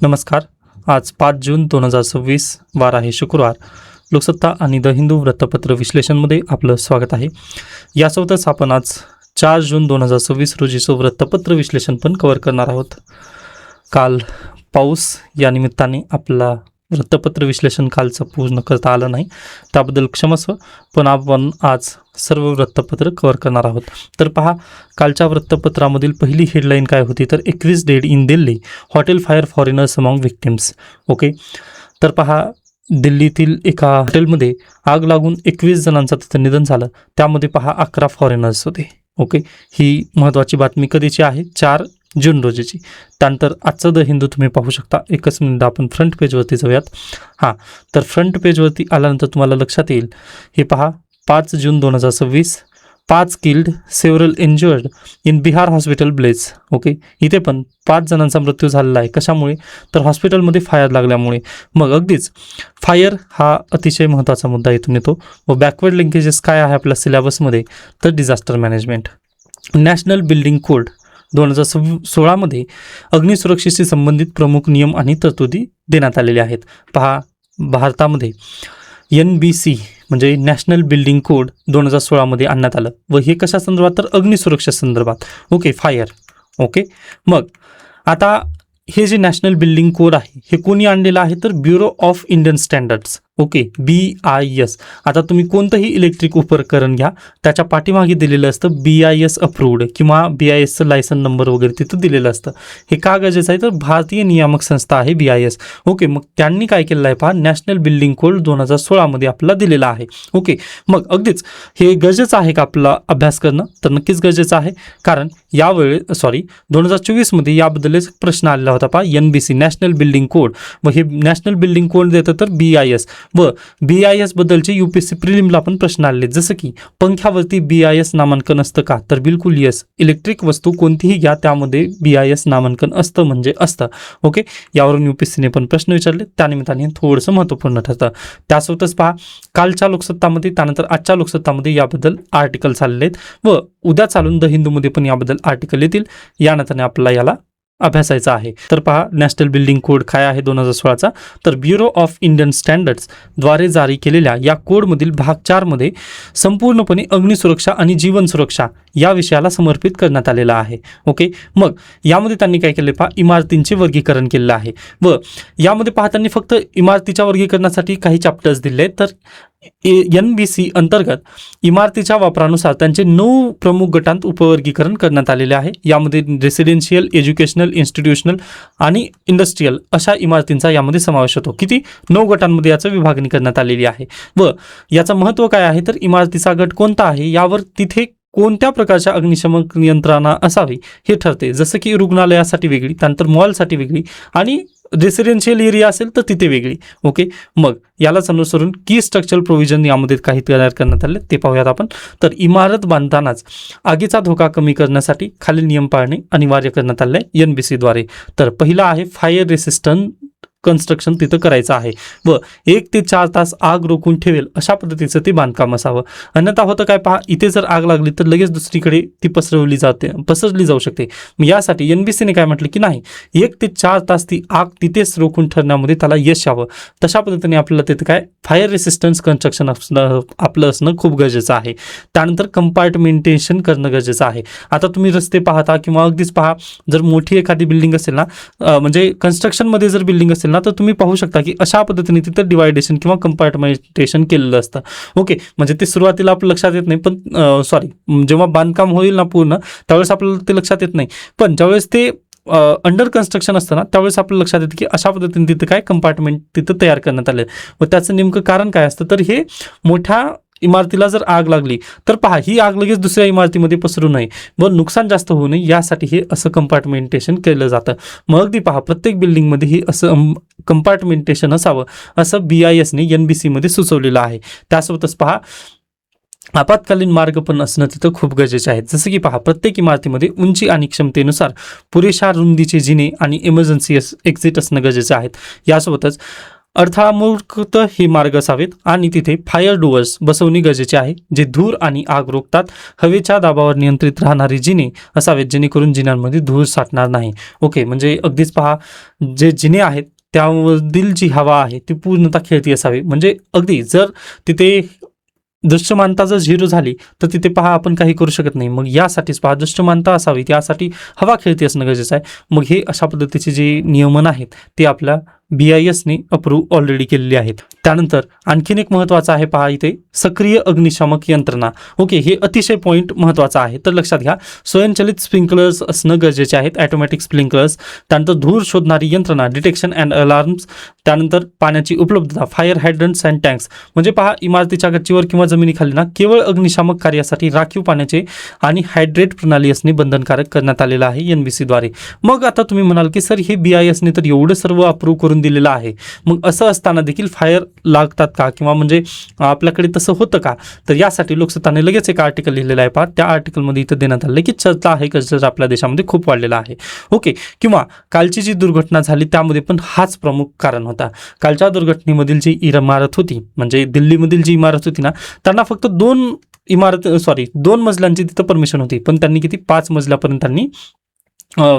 नमस्कार. आज 5 जून 2026 वार आहे शुक्रवार. लोकसत्ता आणि द हिंदू वृत्तपत्र विश्लेषणमध्ये आपलं स्वागत आहे. यासोबतच आपण आज 4 जून 2026 रोजीचं वृत्तपत्र विश्लेषण पण कव्हर करणार आहोत. काल पाऊस या निमित्ताने आपला वृत्तपत्र विश्लेषण कालचं पूर्ण करता आलं नाही, त्याबद्दल क्षमस्व. पण आपण आज सर्व वृत्तपत्र कव्हर करणार आहोत. तर पहा, कालच्या वृत्तपत्रामधील पहिली हेडलाईन काय होती, तर 21 dead in Delhi, hotel fire foreigners among victims. Okay, तर पहा, दिल्लीतील एका हॉटेलमध्ये आग लागून 21 जणांचं तिथं निधन झालं. त्यामध्ये पहा 11 फॉरेनर्स होते. ओके, ही महत्त्वाची बातमी कधीची आहे, 4 जून रोजीची. त्यानंतर आजचं द हिंदू तुम्ही पाहू शकता. एकच मिनिट आपण फ्रंट पेजवरती जाऊयात. हां, तर फ्रंट पेजवरती आल्यानंतर तुम्हाला लक्षात येईल, हे पहा 5 जून 2026, 5 killed several injured in Bihar hospital blaze. Okay, इथे पण 5 जणांचा मृत्यू झालेला आहे. कशामुळे, तर हॉस्पिटलमध्ये फायर लागल्यामुळे. मग अगदीच फायर हा अतिशय महत्त्वाचा मुद्दा इथून येतो. व बॅकवर्ड लिंकेजेस काय आहे आपल्या सिलेबसमध्ये, तर disaster management. National building code 2016मध्ये अग्निसुरक्षेशी संबंधित प्रमुख नियम आणि तरतुदी देण्यात आलेले आहेत. पहा, भारतामध्ये NBC म्हणजे नॅशनल बिल्डिंग कोड 2016मध्ये आणण्यात आलं. व हे कशा संदर्भात, तर अग्निसुरक्षा संदर्भात. Okay, fire. ओके, मग आता हे जे नॅशनल बिल्डिंग कोड आहे हे कोणी आणलेलं आहे, तर bureau of Indian standards. Okay, BIS. आता तुम्ही कोणतंही इलेक्ट्रिक उपकरण घ्या, त्याच्या पाठीमागे दिलेलं असतं BIS अप्रूव्ड किंवा BISचं लायसन नंबर वगैरे तिथं दिलेलं असतं. हे का गरजेचं आहे, तर भारतीय नियामक संस्था आहे BIS. ओके, मग त्यांनी काय केलेलं आहे पहा, नॅशनल बिल्डिंग कोड 2016मध्ये आपल्याला दिलेला आहे. ओके, मग अगदीच हे गरजेचं आहे का आपला अभ्यास करणं, तर नक्कीच गरजेचं आहे. कारण यावेळी 2024मध्ये याबद्दल एक प्रश्न आलेला होता पहा, NBC नॅशनल बिल्डिंग कोड. व हे नॅशनल बिल्डिंग कोड देतं तर BIS. व BIS बद्दलचे UPSC प्रिलिमला पण प्रश्न आले, जसं की पंख्यावरती BIS नामांकन असतं का, तर बिलकुल यस. इलेक्ट्रिक वस्तू कोणतीही घ्या त्यामध्ये BIS नामांकन असतं म्हणजे असतं. ओके, यावरून UPSCने पण प्रश्न विचारले, त्यानिमित्ताने थोडंसं महत्त्वपूर्ण ठरतं. त्यासोबतच पहा, कालच्या लोकसत्तामध्ये त्यानंतर आजच्या लोकसत्तामध्ये याबद्दल आर्टिकल्स आलेले आहेत. व उद्या चालून द हिंदूमध्ये पण याबद्दल आर्टिकल येतील. यानंतर आपल्याला याला अभ्यासायचा आहे. तर पहा, नॅशनल बिल्डिंग कोड काय आहे 2016चा, तर ब्युरो ऑफ इंडियन स्टँडर्ड्स द्वारे जारी केलेल्या या कोडमधील भाग 4 मध्ये संपूर्णपणे अग्निसुरक्षा आणि जीवन सुरक्षा या विषयाला समर्पित करण्यात आलेला आहे. ओके, मग यामध्ये त्यांनी काय केले पहा, इमारतींचे वर्गीकरण केलेलं आहे. व यामध्ये पहा, त्यांनी फक्त इमारतीच्या वर्गीकरणासाठी काही चॅप्टर्स दिले. तर NBC अंतर्गत इमारतीच्या वापरानुसार त्यांचे 9 प्रमुख गटांत उपवर्गीकरण करण्यात आलेले आहे. यामध्ये रेसिडेन्शियल, एज्युकेशनल, इन्स्टिट्यूशनल आणि इंडस्ट्रीयल अशा इमारतींचा यामध्ये समावेश होतो. किती, 9 गटांमध्ये याचं विभागणी करण्यात आलेली आहे. व याचं महत्त्व काय आहे, तर इमारतीचा गट कोणता आहे यावर तिथे कोणत्या प्रकारच्या अग्निशमन यंत्रणा असावी हे ठरते. जसं की रुग्णालयासाठी वेगळी, त्यानंतर मॉलसाठी वेगळी आणि रेसिडेन्शियल एरिया असेल तर तिथे वेगळी. ओके, मग यालाच अनुसरून की स्ट्रक्चरल प्रोव्हिजन यामध्ये काही तयार करण्यात आले, ते पाहूयात आपण. तर इमारत बांधतानाच आगीचा धोका कमी करण्यासाठी खालील नियम पाळणे अनिवार्य करण्यात आले आहे NBC द्वारे. तर पहिला आहे फायर रेसिस्टंट कन्स्ट्रक्शन तिथं करायचं आहे. व 1 ते 4 तास आग रोखून ठेवेल अशा पद्धतीचं ते बांधकाम असावं. अन्यथा होतं काय पहा, इथे जर आग लागली तर लगेच दुसरीकडे ती पसरली जाऊ शकते. मग यासाठी NBCने काय म्हटलं की नाही, 1 ते 4 तास ती आग तिथेच रोखून ठरण्यामध्ये त्याला यश यावं. तशा पद्धतीने आपल्याला तिथे काय फायर रेसिस्टन्स कन्स्ट्रक्शन आपलं असणं खूप गरजेचं आहे. त्यानंतर कंपार्टमेंटेशन करणं गरजेचं आहे. आता तुम्ही रस्ते पाहता किंवा अगदीच पहा, जर मोठी एखादी बिल्डिंग असेल ना, म्हणजे कन्स्ट्रक्शनमध्ये जर बिल्डिंग असेल ना, तर तुम्ही पाहू शकता की अशा पद्धतीने तिथं डिवायडेशन किंवा कंपार्टमेंटेशन केलेलं असतं. ओके, म्हणजे ते सुरुवातीला आपलं लक्षात येत नाही, पण जेव्हा बांधकाम होईल ना पूर्ण, त्यावेळेस आपल्याला ते लक्षात येत नाही. पण ज्यावेळेस ते अंडर कन्स्ट्रक्शन असतं ना, त्यावेळेस आपल्याला लक्षात येतं की अशा पद्धतीने तिथं काय कंपार्टमेंट तिथं तयार करण्यात आले. व त्याचं नेमकं कारण काय असतं, तर हे मोठ्या इमारतीला जर आग लागली तर पहा, ही आग लगेच दुसऱ्या इमारतीमध्ये पसरू नये व नुकसान जास्त होऊ नये यासाठी हे असं कंपार्टमेंटेशन केलं जातं. मग अगदी पहा, प्रत्येक बिल्डिंगमध्ये ही असं कंपार्टमेंटेशन असावं असं BISने NBCमध्ये सुचवलेलं आहे. त्यासोबतच पहा, आपत्कालीन मार्ग पण असणं तिथं खूप गरजेचे आहेत. जसं की पहा, प्रत्येक इमारतीमध्ये उंची आणि क्षमतेनुसार पुरेशा रुंदीचे जिने आणि इमर्जन्सी एक्झिट असणं गरजेचं आहे. यासोबतच अडथळामुक्त हे मार्ग असावेत आणि तिथे फायर डोअर्स बसवणे गरजेचे आहे, जे धूर आणि आग रोखतात. हवेच्या दाबावर नियंत्रित राहणारी जिने असावेत, जेणेकरून जिन्यांमध्ये धूर साठणार नाही. ओके, म्हणजे अगदीच पहा, जे जिने आहेत त्यामधील जी हवा आहे ती पूर्णतः खेळती असावी. म्हणजे अगदी जर तिथे दृश्यमानता जर 0 झाली तर तिथे पहा आपण काही करू शकत नाही. मग यासाठीच पहा दृश्यमानता असावी, त्यासाठी हवा खेळती असणं गरजेचं आहे. मग हे अशा पद्धतीचे जे नियमन आहेत ते आपल्या BISने अप्रूव्ह ऑलरेडी केलेली आहेत. त्यानंतर आणखीन एक महत्त्वाचं आहे पहा इथे, सक्रिय अग्निशामक यंत्रणा. ओके, हे अतिशय पॉईंट महत्त्वाचा आहे, तर लक्षात घ्या. स्वयंचलित स्प्रिंकलर्स असणं गरजेचे आहेत, ऑटोमॅटिक स्प्रिंकलर्स. त्यानंतर धूर शोधणारी यंत्रणा, डिटेक्शन अँड अलार्म्स. त्यानंतर पाण्याची उपलब्धता, फायर हायड्रंट्स अँड टँक्स. म्हणजे पहा इमारतीच्या गच्चीवर किंवा जमिनीखाली ना केवळ अग्निशामक कार्यासाठी राखीव पाण्याचे आणि हायड्रेट प्रणाली असणे बंधनकारक करण्यात आलेलं आहे NBCद्वारे. मग आता तुम्ही म्हणाल की सर हे BISने तर एवढं सर्व अप्रूव्ह करून दिलेलं आहे, मग असं असताना देखील फायर लागतात का, किंवा म्हणजे आपल्याकडे तसं होतं का? तर यासाठी लोकसत्ताने लगेच एक आर्टिकल लिहिलेलं आहे पहा. त्या आर्टिकलमध्ये इथं देण्यात आलं की चर्चा आहे कल्चर आपल्या देशामध्ये खूप वाढलेला आहे. ओके, किंवा कालची जी दुर्घटना झाली त्यामध्ये पण हाच प्रमुख कारण होता. कालच्या दुर्घटनेमधील जी इमारत होती, म्हणजे दिल्लीमधील जी इमारत होती ना, त्यांना फक्त 2 मजल्यांची तिथं परमिशन होती, पण त्यांनी किती 5 मजल्यापर्यंत त्यांनी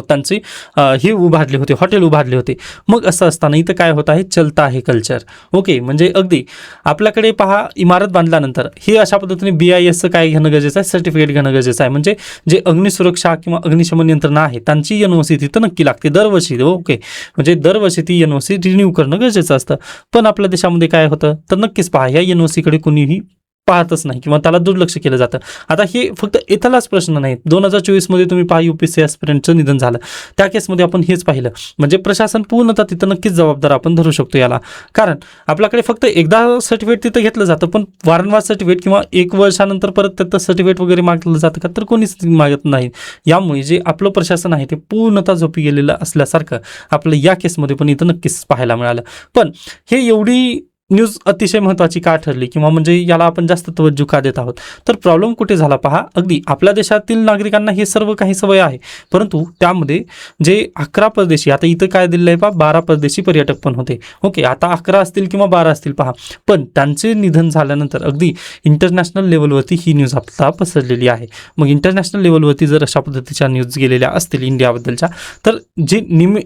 त्यांचे हे उभारले होते, हॉटेल उभारले होते. मग असं असताना इथं काय होत आहे, चलता आहे कल्चर. ओके, म्हणजे अगदी आपल्याकडे पहा इमारत बांधल्यानंतर हे अशा पद्धतीने BISचं काय घेणं गरजेचं आहे, सर्टिफिकेट घेणं गरजेचं आहे. म्हणजे जे अग्निसुरक्षा किंवा अग्निशमन यंत्रणा आहे त्यांची NOC तिथं नक्की लागते दरवर्षी. ओके, म्हणजे दरवर्षी ती NOC रिन्यू करणं गरजेचं असतं. पण आपल्या देशामध्ये काय होतं, तर नक्कीच पहा या NOC कडे कुणीही पाहतच नाही किंवा त्याला दुर्लक्ष केलं जातं. आता हे फक्त इथलाच प्रश्न नाही, 2024 मध्ये तुम्ही पहा UPSC ॲस्पिरंटचं निधन झालं, त्या केसमध्ये आपण हेच पाहिलं. म्हणजे प्रशासन पूर्णतः तिथं नक्कीच जबाबदार आपण धरू शकतो याला. कारण आपल्याकडे फक्त एकदा सर्टिफिकेट तिथं घेतलं जातं, पण वारंवार सर्टिफिकेट किंवा 1 वर्षानंतर परत त्याचं सर्टिफिकेट वगैरे मागलं जातं का, तर कोणीच मागत नाही. यामुळे जे आपलं प्रशासन आहे ते पूर्णतः झोपी गेलेलं असल्यासारखं आपलं या केसमध्ये पण इथं नक्कीच पाहायला मिळालं. पण हे एवढी न्यूज अतिशय महत्त्वाची का ठरली, किंवा म्हणजे याला आपण जास्त तवज्जो का देत आहोत, तर प्रॉब्लेम कुठे झाला पहा. अगदी आपल्या देशातील नागरिकांना हे सर्व काही सवय आहे, परंतु त्यामध्ये जे 11 परदेशी, आता इथं काय दिलं आहे पहा, 12 परदेशी पर्यटक पण होते. ओके, आता 11 असतील किंवा 12 असतील पहा, पण त्यांचे निधन झाल्यानंतर अगदी इंटरनॅशनल लेवलवरती ही न्यूज आपल्याला पसरलेली आहे. मग इंटरनॅशनल लेवलवरती जर अशा पद्धतीच्या न्यूज गेलेल्या असतील इंडियाबद्दलच्या, तर जी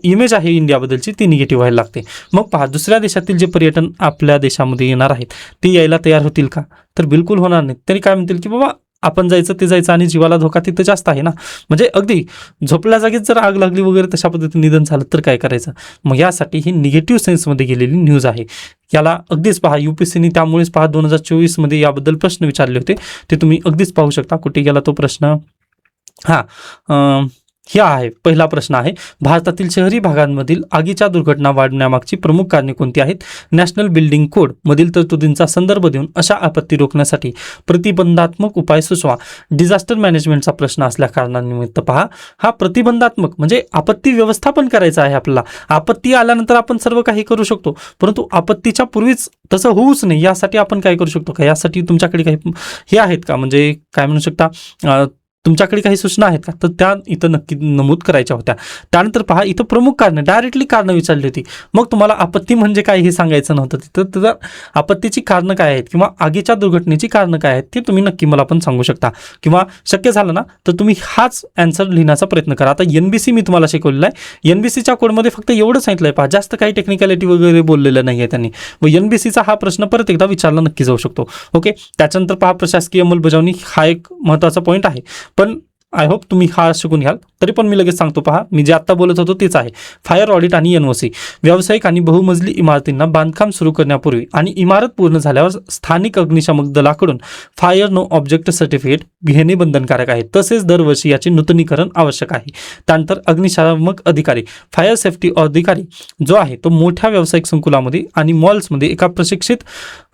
इमेज आहे इंडियाबद्दलची ती निगेटिव्ह व्हायला लागते. मग पहा दुसऱ्या देशातील जे पर्यटन आपल्या देशामध्ये येणार आहेत ते यायला तयार होतील का, तर बिलकुल होणार नाही. तरी काय म्हणतील की बाबा आपण जायचं ते जायचं आणि जीवाला धोका तिथं जास्त आहे ना. म्हणजे अगदी झोपल्या जागेत जर आग लागली वगैरे तशा पद्धतीने निधन झालं तर काय करायचं. मग यासाठी ही निगेटिव्ह सेन्समध्ये गेलेली न्यूज आहे. याला अगदीच पहा UPSCने त्यामुळेच पहा 2024 मध्ये याबद्दल प्रश्न विचारले होते, ते तुम्ही अगदीच पाहू शकता. कुठे गेला तो प्रश्न, हे आहे पहिला प्रश्न आहे, भारतातील शहरी भागांमधील आगीच्या दुर्घटना वाढण्यामागची प्रमुख कारणे कोणती आहेत. नॅशनल बिल्डिंग कोड मधील तरतुदींचा संदर्भ देऊन अशा आपत्ती रोखण्यासाठी प्रतिबंधात्मक उपाय सुचवा. डिझास्टर मॅनेजमेंटचा प्रश्न असल्या कारणानिमित्त पहा हा प्रतिबंधात्मक म्हणजे आपत्ती व्यवस्थापन करायचं आहे आपल्याला. आपत्ती आल्यानंतर आपण सर्व काही करू शकतो, परंतु आपत्तीच्या पूर्वीच तसं होऊच नाही यासाठी आपण काय करू शकतो का, यासाठी तुमच्याकडे काही हे आहेत का, म्हणजे काय म्हणू शकता, तुमच्याकडे काही सूचना आहेत का, तर त्या इथं नक्की नमूद करायच्या होत्या. त्यानंतर पहा इथं प्रमुख कारणं, डायरेक्टली कारणं विचारली होती. मग तुम्हाला आपत्ती म्हणजे काय हे सांगायचं नव्हतं तिथं, तर आपत्तीची कारणं काय आहेत किंवा आगीच्या दुर्घटनेची कारणं काय आहेत ते तुम्ही नक्की मला पण सांगू शकता, किंवा शक्य झालं ना तर तुम्ही हाच ॲन्सर लिहिण्याचा प्रयत्न करा. आता NBC मी तुम्हाला शिकवलेलं आहे, NBCच्या कोडमध्ये फक्त एवढं सांगितलं आहे पहा, जास्त काही टेक्निकॅलिटी वगैरे बोललेलं नाही आहे त्यांनी. व NBCचा हा प्रश्न परत एकदा विचारला नक्की जाऊ शकतो. ओके, त्याच्यानंतर पहा प्रशासकीय अंमलबजावणी हा एक महत्त्वाचा पॉईंट आहे, पण आय होप तुम्ही हा शिकून घ्याल. तरी पण मी लगेच सांगतो पहा, मी जे आत्ता बोलत होतो तेच आहे. फायर ऑडिट आणि NOC, व्यावसायिक आणि बहुमजली इमारतींना बांधकाम सुरू करण्यापूर्वी आणि इमारत पूर्ण झाल्यावर स्थानिक अग्निशामक दलाकडून फायर नो ऑब्जेक्ट सर्टिफिकेट घेणे बंधनकारक आहे. तसेच दरवर्षी याचे नूतनीकरण आवश्यक आहे. त्यानंतर अग्निशामक अधिकारी, फायर सेफ्टी अधिकारी जो आहे तो मोठ्या व्यावसायिक संकुलामध्ये आणि मॉल्समध्ये एका प्रशिक्षित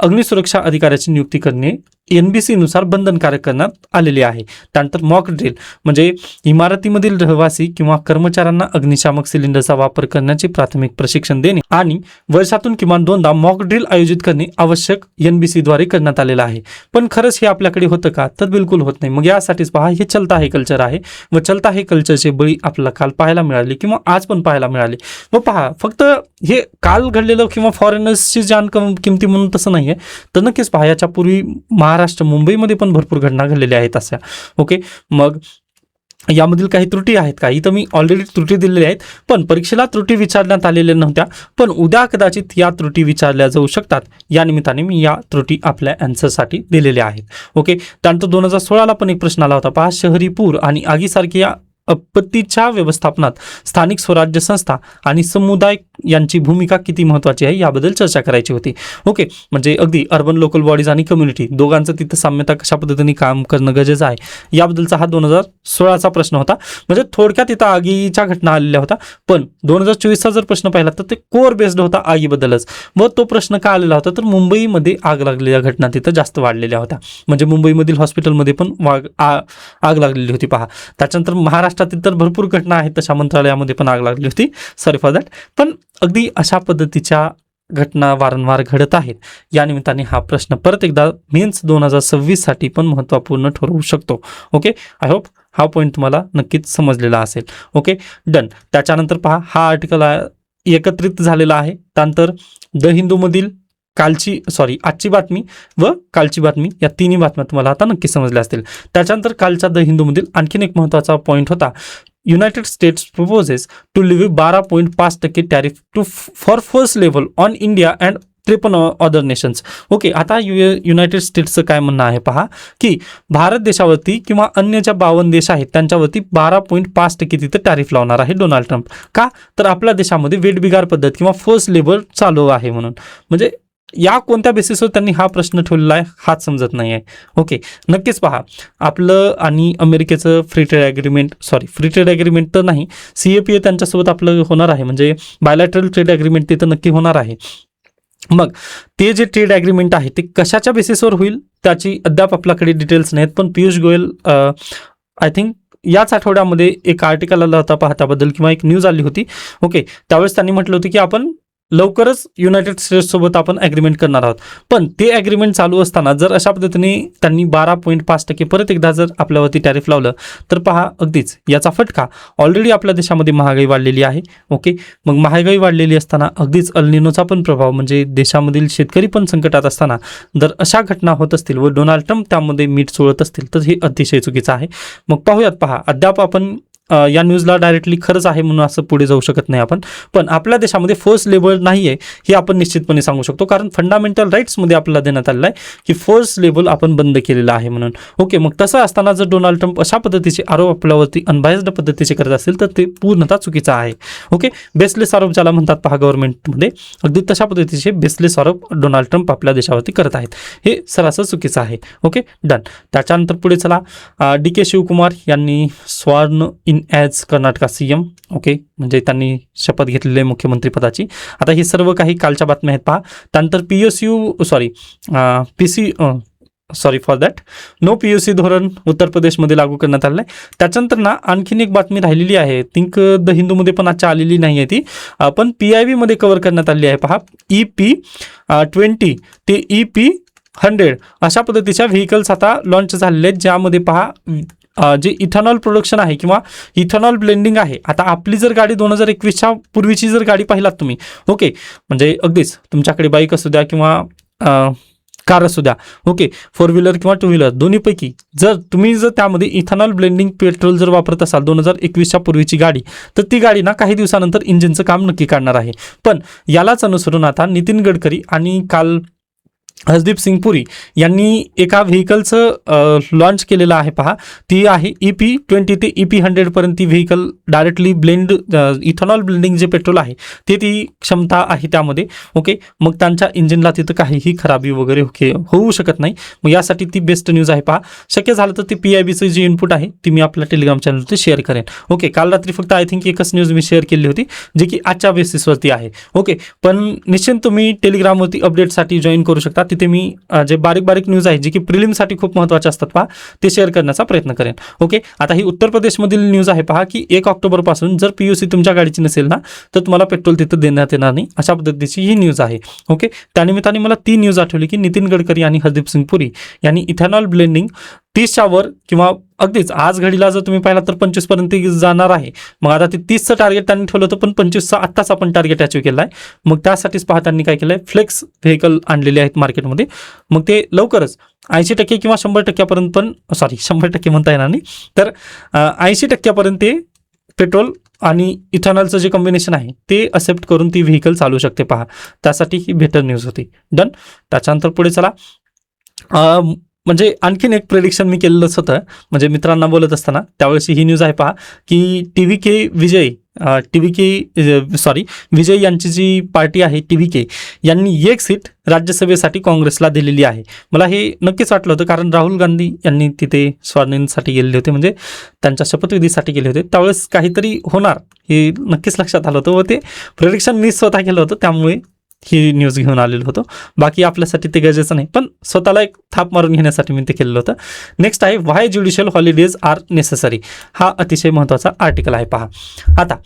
अग्निसुरक्षा अधिकाऱ्याची नियुक्ती करणे NBC नुसार बंधनकारक करण्यात आलेली आहे. त्यानंतर मॉक ड्रिल म्हणजे इमारतीमधील रहिवासी किंवा कर्मचाऱ्यांना अग्निशामक सिलेंडरचा वापर करण्याचे प्राथमिक प्रशिक्षण देणे आणि वर्षातून किमान 2दा मॉक ड्रिल आयोजित करणे आवश्यक NBC द्वारे करण्यात आलेलं आहे. पण खरंच हे आपल्याकडे होतं का? तर बिलकुल होत नाही. मग यासाठीच पहा, हे चलता हे कल्चर आहे व चलता हे कल्चरचे बळी आपल्याला काल पाहायला मिळाले किंवा आज पण पाहायला मिळाले. व पहा, फक्त हे काल घडलेलं किंवा फॉरेनर्सची जान किमती म्हणून तसं नाही आहे, तर नक्कीच पहा याच्यापूर्वी महाराष्ट्र मुंबईमध्ये पण भरपूर घटना घडलेल्या आहेत अशा. ओके, मग यामधील काही त्रुटी आहेत का? इथं मी ऑलरेडी त्रुटी दिलेल्या आहेत, पण परीक्षेला त्रुटी विचारण्यात आलेल्या नव्हत्या, पण उद्या कदाचित या त्रुटी विचारल्या जाऊ शकतात. या निमित्ताने मी या त्रुटी आपल्या आन्सरसाठी दिलेल्या आहेत. ओके, त्यानंतर 2016ला पण एक प्रश्न आला होता पहा, शहरी पूर आणि आगीसारख्या या आपत्तीच्या व्यवस्थापनात स्थानिक स्वराज्य संस्था आणि समुदाय यांची भूमिका किती महत्त्वाची आहे याबद्दल चर्चा करायची होती. ओके, म्हणजे अगदी अर्बन लोकल बॉडीज आणि कम्युनिटी दोघांचं तिथं साम्यता कशा पद्धतीने काम करणं गरजेचं आहे याबद्दलचा हा 2016चा प्रश्न होता. म्हणजे थोडक्यात तिथं आगीच्या घटना आलेल्या होत्या, पण 2024चा जर प्रश्न पाहिला तर ते कोर बेस्ड होता आगीबद्दलच. व तो प्रश्न का आलेला होता तर मुंबईमध्ये आग लागलेल्या घटना तिथं जास्त वाढलेल्या होत्या. म्हणजे मुंबईमधील हॉस्पिटलमध्ये पण आग लागलेली होती पहा. त्याच्यानंतर महाराष्ट्रातील तर भरपूर घटना आहेत, तशा मंत्रालयामध्ये पण आग लागली होती, सॉरी फॉर दॅट. पण अगदी अशा पद्धतीच्या घटना वारंवार घडत आहेत. या निमित्ताने हा प्रश्न परत एकदा मेन्स 2026 साठी पण महत्त्वपूर्ण ठरू शकतो. ओके, आय होप हा पॉईंट तुम्हाला नक्कीच समजलेला असेल. Okay, done. त्याच्यानंतर पहा, हा आर्टिकल एकत्रित झालेला आहे. त्यानंतर द हिंदूमधील आजची बातमी व कालची बातमी या तिन्ही बातम्या तुम्हाला आता नक्की समजल्या असतील. त्याच्यानंतर कालच्या द हिंदूमधील आणखीन एक महत्त्वाचा पॉईंट होता, United States proposes to levy 12.5% tariff for first level on India and 53 other nations. Okay, आता युनायटेड स्टेट्सचं काय म्हणणं आहे पहा, की भारत देशावरती किंवा अन्य ज्या 52 देश आहेत त्यांच्यावरती 12.5% तिथं टॅरिफ लावणार आहे डोनाल्ड ट्रम्प. का? तर आपल्या देशामध्ये वेठबिगार पद्धत किंवा फर्स्ट लेव्हल चालू आहे म्हणून. म्हणजे या कोणत्या बेसिसवर त्यांनी हा प्रश्न ठेवलेला आहे हाच समजत नाही आहे. ओके, नक्कीच पहा, आपलं आणि अमेरिकेचं फ्री ट्रेड ॲग्रीमेंट तर नाही, CAPA त्यांच्यासोबत आपलं होणार आहे. म्हणजे बायलॅटरल ट्रेड ॲग्रीमेंट तिथं नक्की होणार आहे. मग ते जे ट्रेड ॲग्रीमेंट आहे ते कशाच्या बेसिसवर होईल त्याची अद्याप आपल्याकडे डिटेल्स नाहीत. पण पियुष गोयल आय थिंक याच आठवड्यामध्ये एक आर्टिकल आला होता पहा त्याबद्दल, किंवा एक न्यूज आली होती. ओके, त्यावेळेस त्यांनी म्हटलं होतं की आपण लवकरच युनायटेड स्टेट्ससोबत आपण ॲग्रीमेंट करणार आहोत. पण ते ॲग्रीमेंट चालू असताना जर अशा पद्धतीने त्यांनी 12.5% परत एकदा जर आपल्यावरती टॅरिफ लावलं तर पहा, अगदीच याचा फटका ऑलरेडी आपल्या देशामध्ये महागाई वाढलेली आहे. ओके, मग महागाई वाढलेली असताना अगदीच अल निनोचा पण प्रभाव, म्हणजे देशामधील शेतकरी पण संकटात असताना जर अशा घटना होत असतील व डोनाल्ड ट्रम्प त्यामध्ये मीठ चोळत असतील तर हे अतिशय चुकीचं आहे. मग पाहूयात, पहा, अद्याप आपण या न्यूजला डायरेक्टली खरंच आहे म्हणून असं पुढे जाऊ शकत नाही आपण. पण आपल्या देशामध्ये फर्स्ट लेव्हल नाही आहे हे आपण निश्चितपणे सांगू शकतो, कारण फंडामेंटल राईट्समध्ये आपल्याला देण्यात आलेलं आहे की फर्स्ट लेव्हल आपण बंद केलेलं आहे म्हणून. ओके, मग तसं असताना जर डोनाल्ड ट्रम्प अशा पद्धतीचे आरोप आपल्यावरती अनबायस्ड पद्धतीचे करत असेल तर ते पूर्णतः चुकीचं आहे. ओके, बेसलेस आरोप ज्याला म्हणतात पहा गव्हर्नमेंटमध्ये, अगदी तशा पद्धतीचे बेसलेस आरोप डोनाल्ड ट्रम्प आपल्या देशावरती करत आहेत. हे सरासर चुकीचं आहे. Okay, done. त्याच्यानंतर पुढे चला, DK शिवकुमार यांनी स्वर्ण in as Karnataka CM. Okay, म्हणजे त्यांनी शपथ घेतलेली आहे मुख्यमंत्रीपदाची. आता हे सर्व काही कालच्या बातम्या आहेत पहा. त्यानंतर नो PUC धोरण उत्तर प्रदेशमध्ये लागू करण्यात आलं आहे. त्याच्यानंतर ना आणखीन एक बातमी राहिलेली आहे, थिंक द हिंदूमध्ये पण आजच्या आलेली नाही आहे ती, पण PIB मध्ये कव्हर करण्यात आली आहे पहा. EP20 ते EP100 अशा पद्धतीच्या व्हेकल्स आता लॉन्च झालेले आहेत, ज्यामध्ये पहा जे इथेनॉल प्रोडक्शन आहे किंवा इथेनॉल ब्लेंडिंग आहे. आता आपली जर गाडी 2021च्या पूर्वीची जर गाडी पाहिलात तुम्ही, ओके, म्हणजे अगदीच तुमच्याकडे बाईक असू द्या किंवा कार असू द्या, ओके, 4 व्हीलर किंवा 2 व्हीलर दोन्हीपैकी जर तुम्ही त्यामध्ये इथेनॉल ब्लेंडिंग पेट्रोल जर वापरत असाल 2021च्या पूर्वीची गाडी, तर ती गाडी ना काही दिवसानंतर इंजिनचं काम नक्की काढणार आहे. पण यालाच अनुसरून आता नितीन गडकरी आणि काल हरदीप सिंग पुरी यांनी एका व्हेकलचं लॉन्च केलेलं आहे पहा. ती आहे EP20 ते EP100 पर्यंत ती व्हेकल डायरेक्टली इथेनॉल ब्लेंडिंग जे पेट्रोल आहे ते ती क्षमता आहे त्यामध्ये. ओके, मग त्यांच्या इंजिनला तिथं काहीही खराबी वगैरे होऊ शकत नाही. मग यासाठी ती बेस्ट न्यूज आहे पहा. शक्य झालं तर ती PIBचं जी इनपुट आहे ती मी आपल्या टेलिग्राम चॅनलवरती शेअर करेन. ओके, काल रात्री फक्त आय थिंक एकच न्यूज मी शेअर केली होती जी की आजच्या बेसिसवरती आहे. ओके, पण निश्चित तुम्ही टेलिग्रामवरती अपडेटसाठी जॉईन करू शकता. तिथे मी जे बारीक बारीक न्यूज आहे जे की प्रिलिमसाठी खूप महत्त्वाचे असतात पहा, ते शेअर करण्याचा प्रयत्न करेन. ओके, आता ही उत्तर प्रदेशमधील न्यूज आहे पहा, की 1 ऑक्टोबरपासून जर PUC तुमच्या गाडीची नसेल ना तर तुम्हाला पेट्रोल तिथं देण्यात येणार नाही, अशा पद्धतीची ही न्यूज आहे. ओके, त्यानिमित्ताने मला ती न्यूज आठवली की नितीन गडकरी आणि हरदीप सिंग पुरी यांनी इथेनॉल ब्लेंडिंग 30च्या वर किंवा अगदीच आज घडीला जर तुम्ही पाहिला तर 25 पर्यंत जाणार आहे. मग आता ते 30चं टार्गेट त्यांनी ठेवलं होतं, पण 25चा आत्ताच आपण टार्गेट अचीव केलं आहे. मग त्यासाठीच पहा त्यांनी काय केलं आहे, फ्लेक्स व्हेकल आणलेले आहेत मार्केटमध्ये. मग ते लवकरच 80% किंवा 100% पण 100% म्हणता येणार नाही, तर 80% ते पेट्रोल आणि इथेनॉलचं जे कॉम्बिनेशन आहे ते एक्सेप्ट करून ती व्हेकल चालू शकते पहा. त्यासाठी ही बेटर न्यूज होती. डन. त्याच्यानंतर पुढे चला, म्हणजे आणखीन एक प्रेडिक्शन मी केलेलंच होतं, म्हणजे मित्रांना बोलत असताना त्यावेळेस ही न्यूज आहे पहा, की विजय यांची जी पार्टी आहे TVK यांनी एक सीट राज्यसभेसाठी काँग्रेसला दिलेली आहे. मला हे नक्कीच वाटलं होतं, कारण राहुल गांधी यांनी तिथे स्वाधीनसाठी गेलेले होते, म्हणजे त्यांच्या शपथविधीसाठी गेले होते. त्यावेळेस काहीतरी होणार हे नक्कीच लक्षात आलं होतं व ते प्रेडिक्शन मी स्वतः केलं होतं, त्यामुळे ही न्यूज घेऊन आलेलो होतो. बाकी आपल्यासाठी ते गरजेचं नाही, पण स्वतःला एक थाप मारून घेण्यासाठी मी ते केलेलं होतं. नेक्स्ट आहे व्हाय ज्युडिशियल हॉलिडेज आर नेसेसरी. हा अतिशय महत्त्वाचा आर्टिकल आहे पहा. आता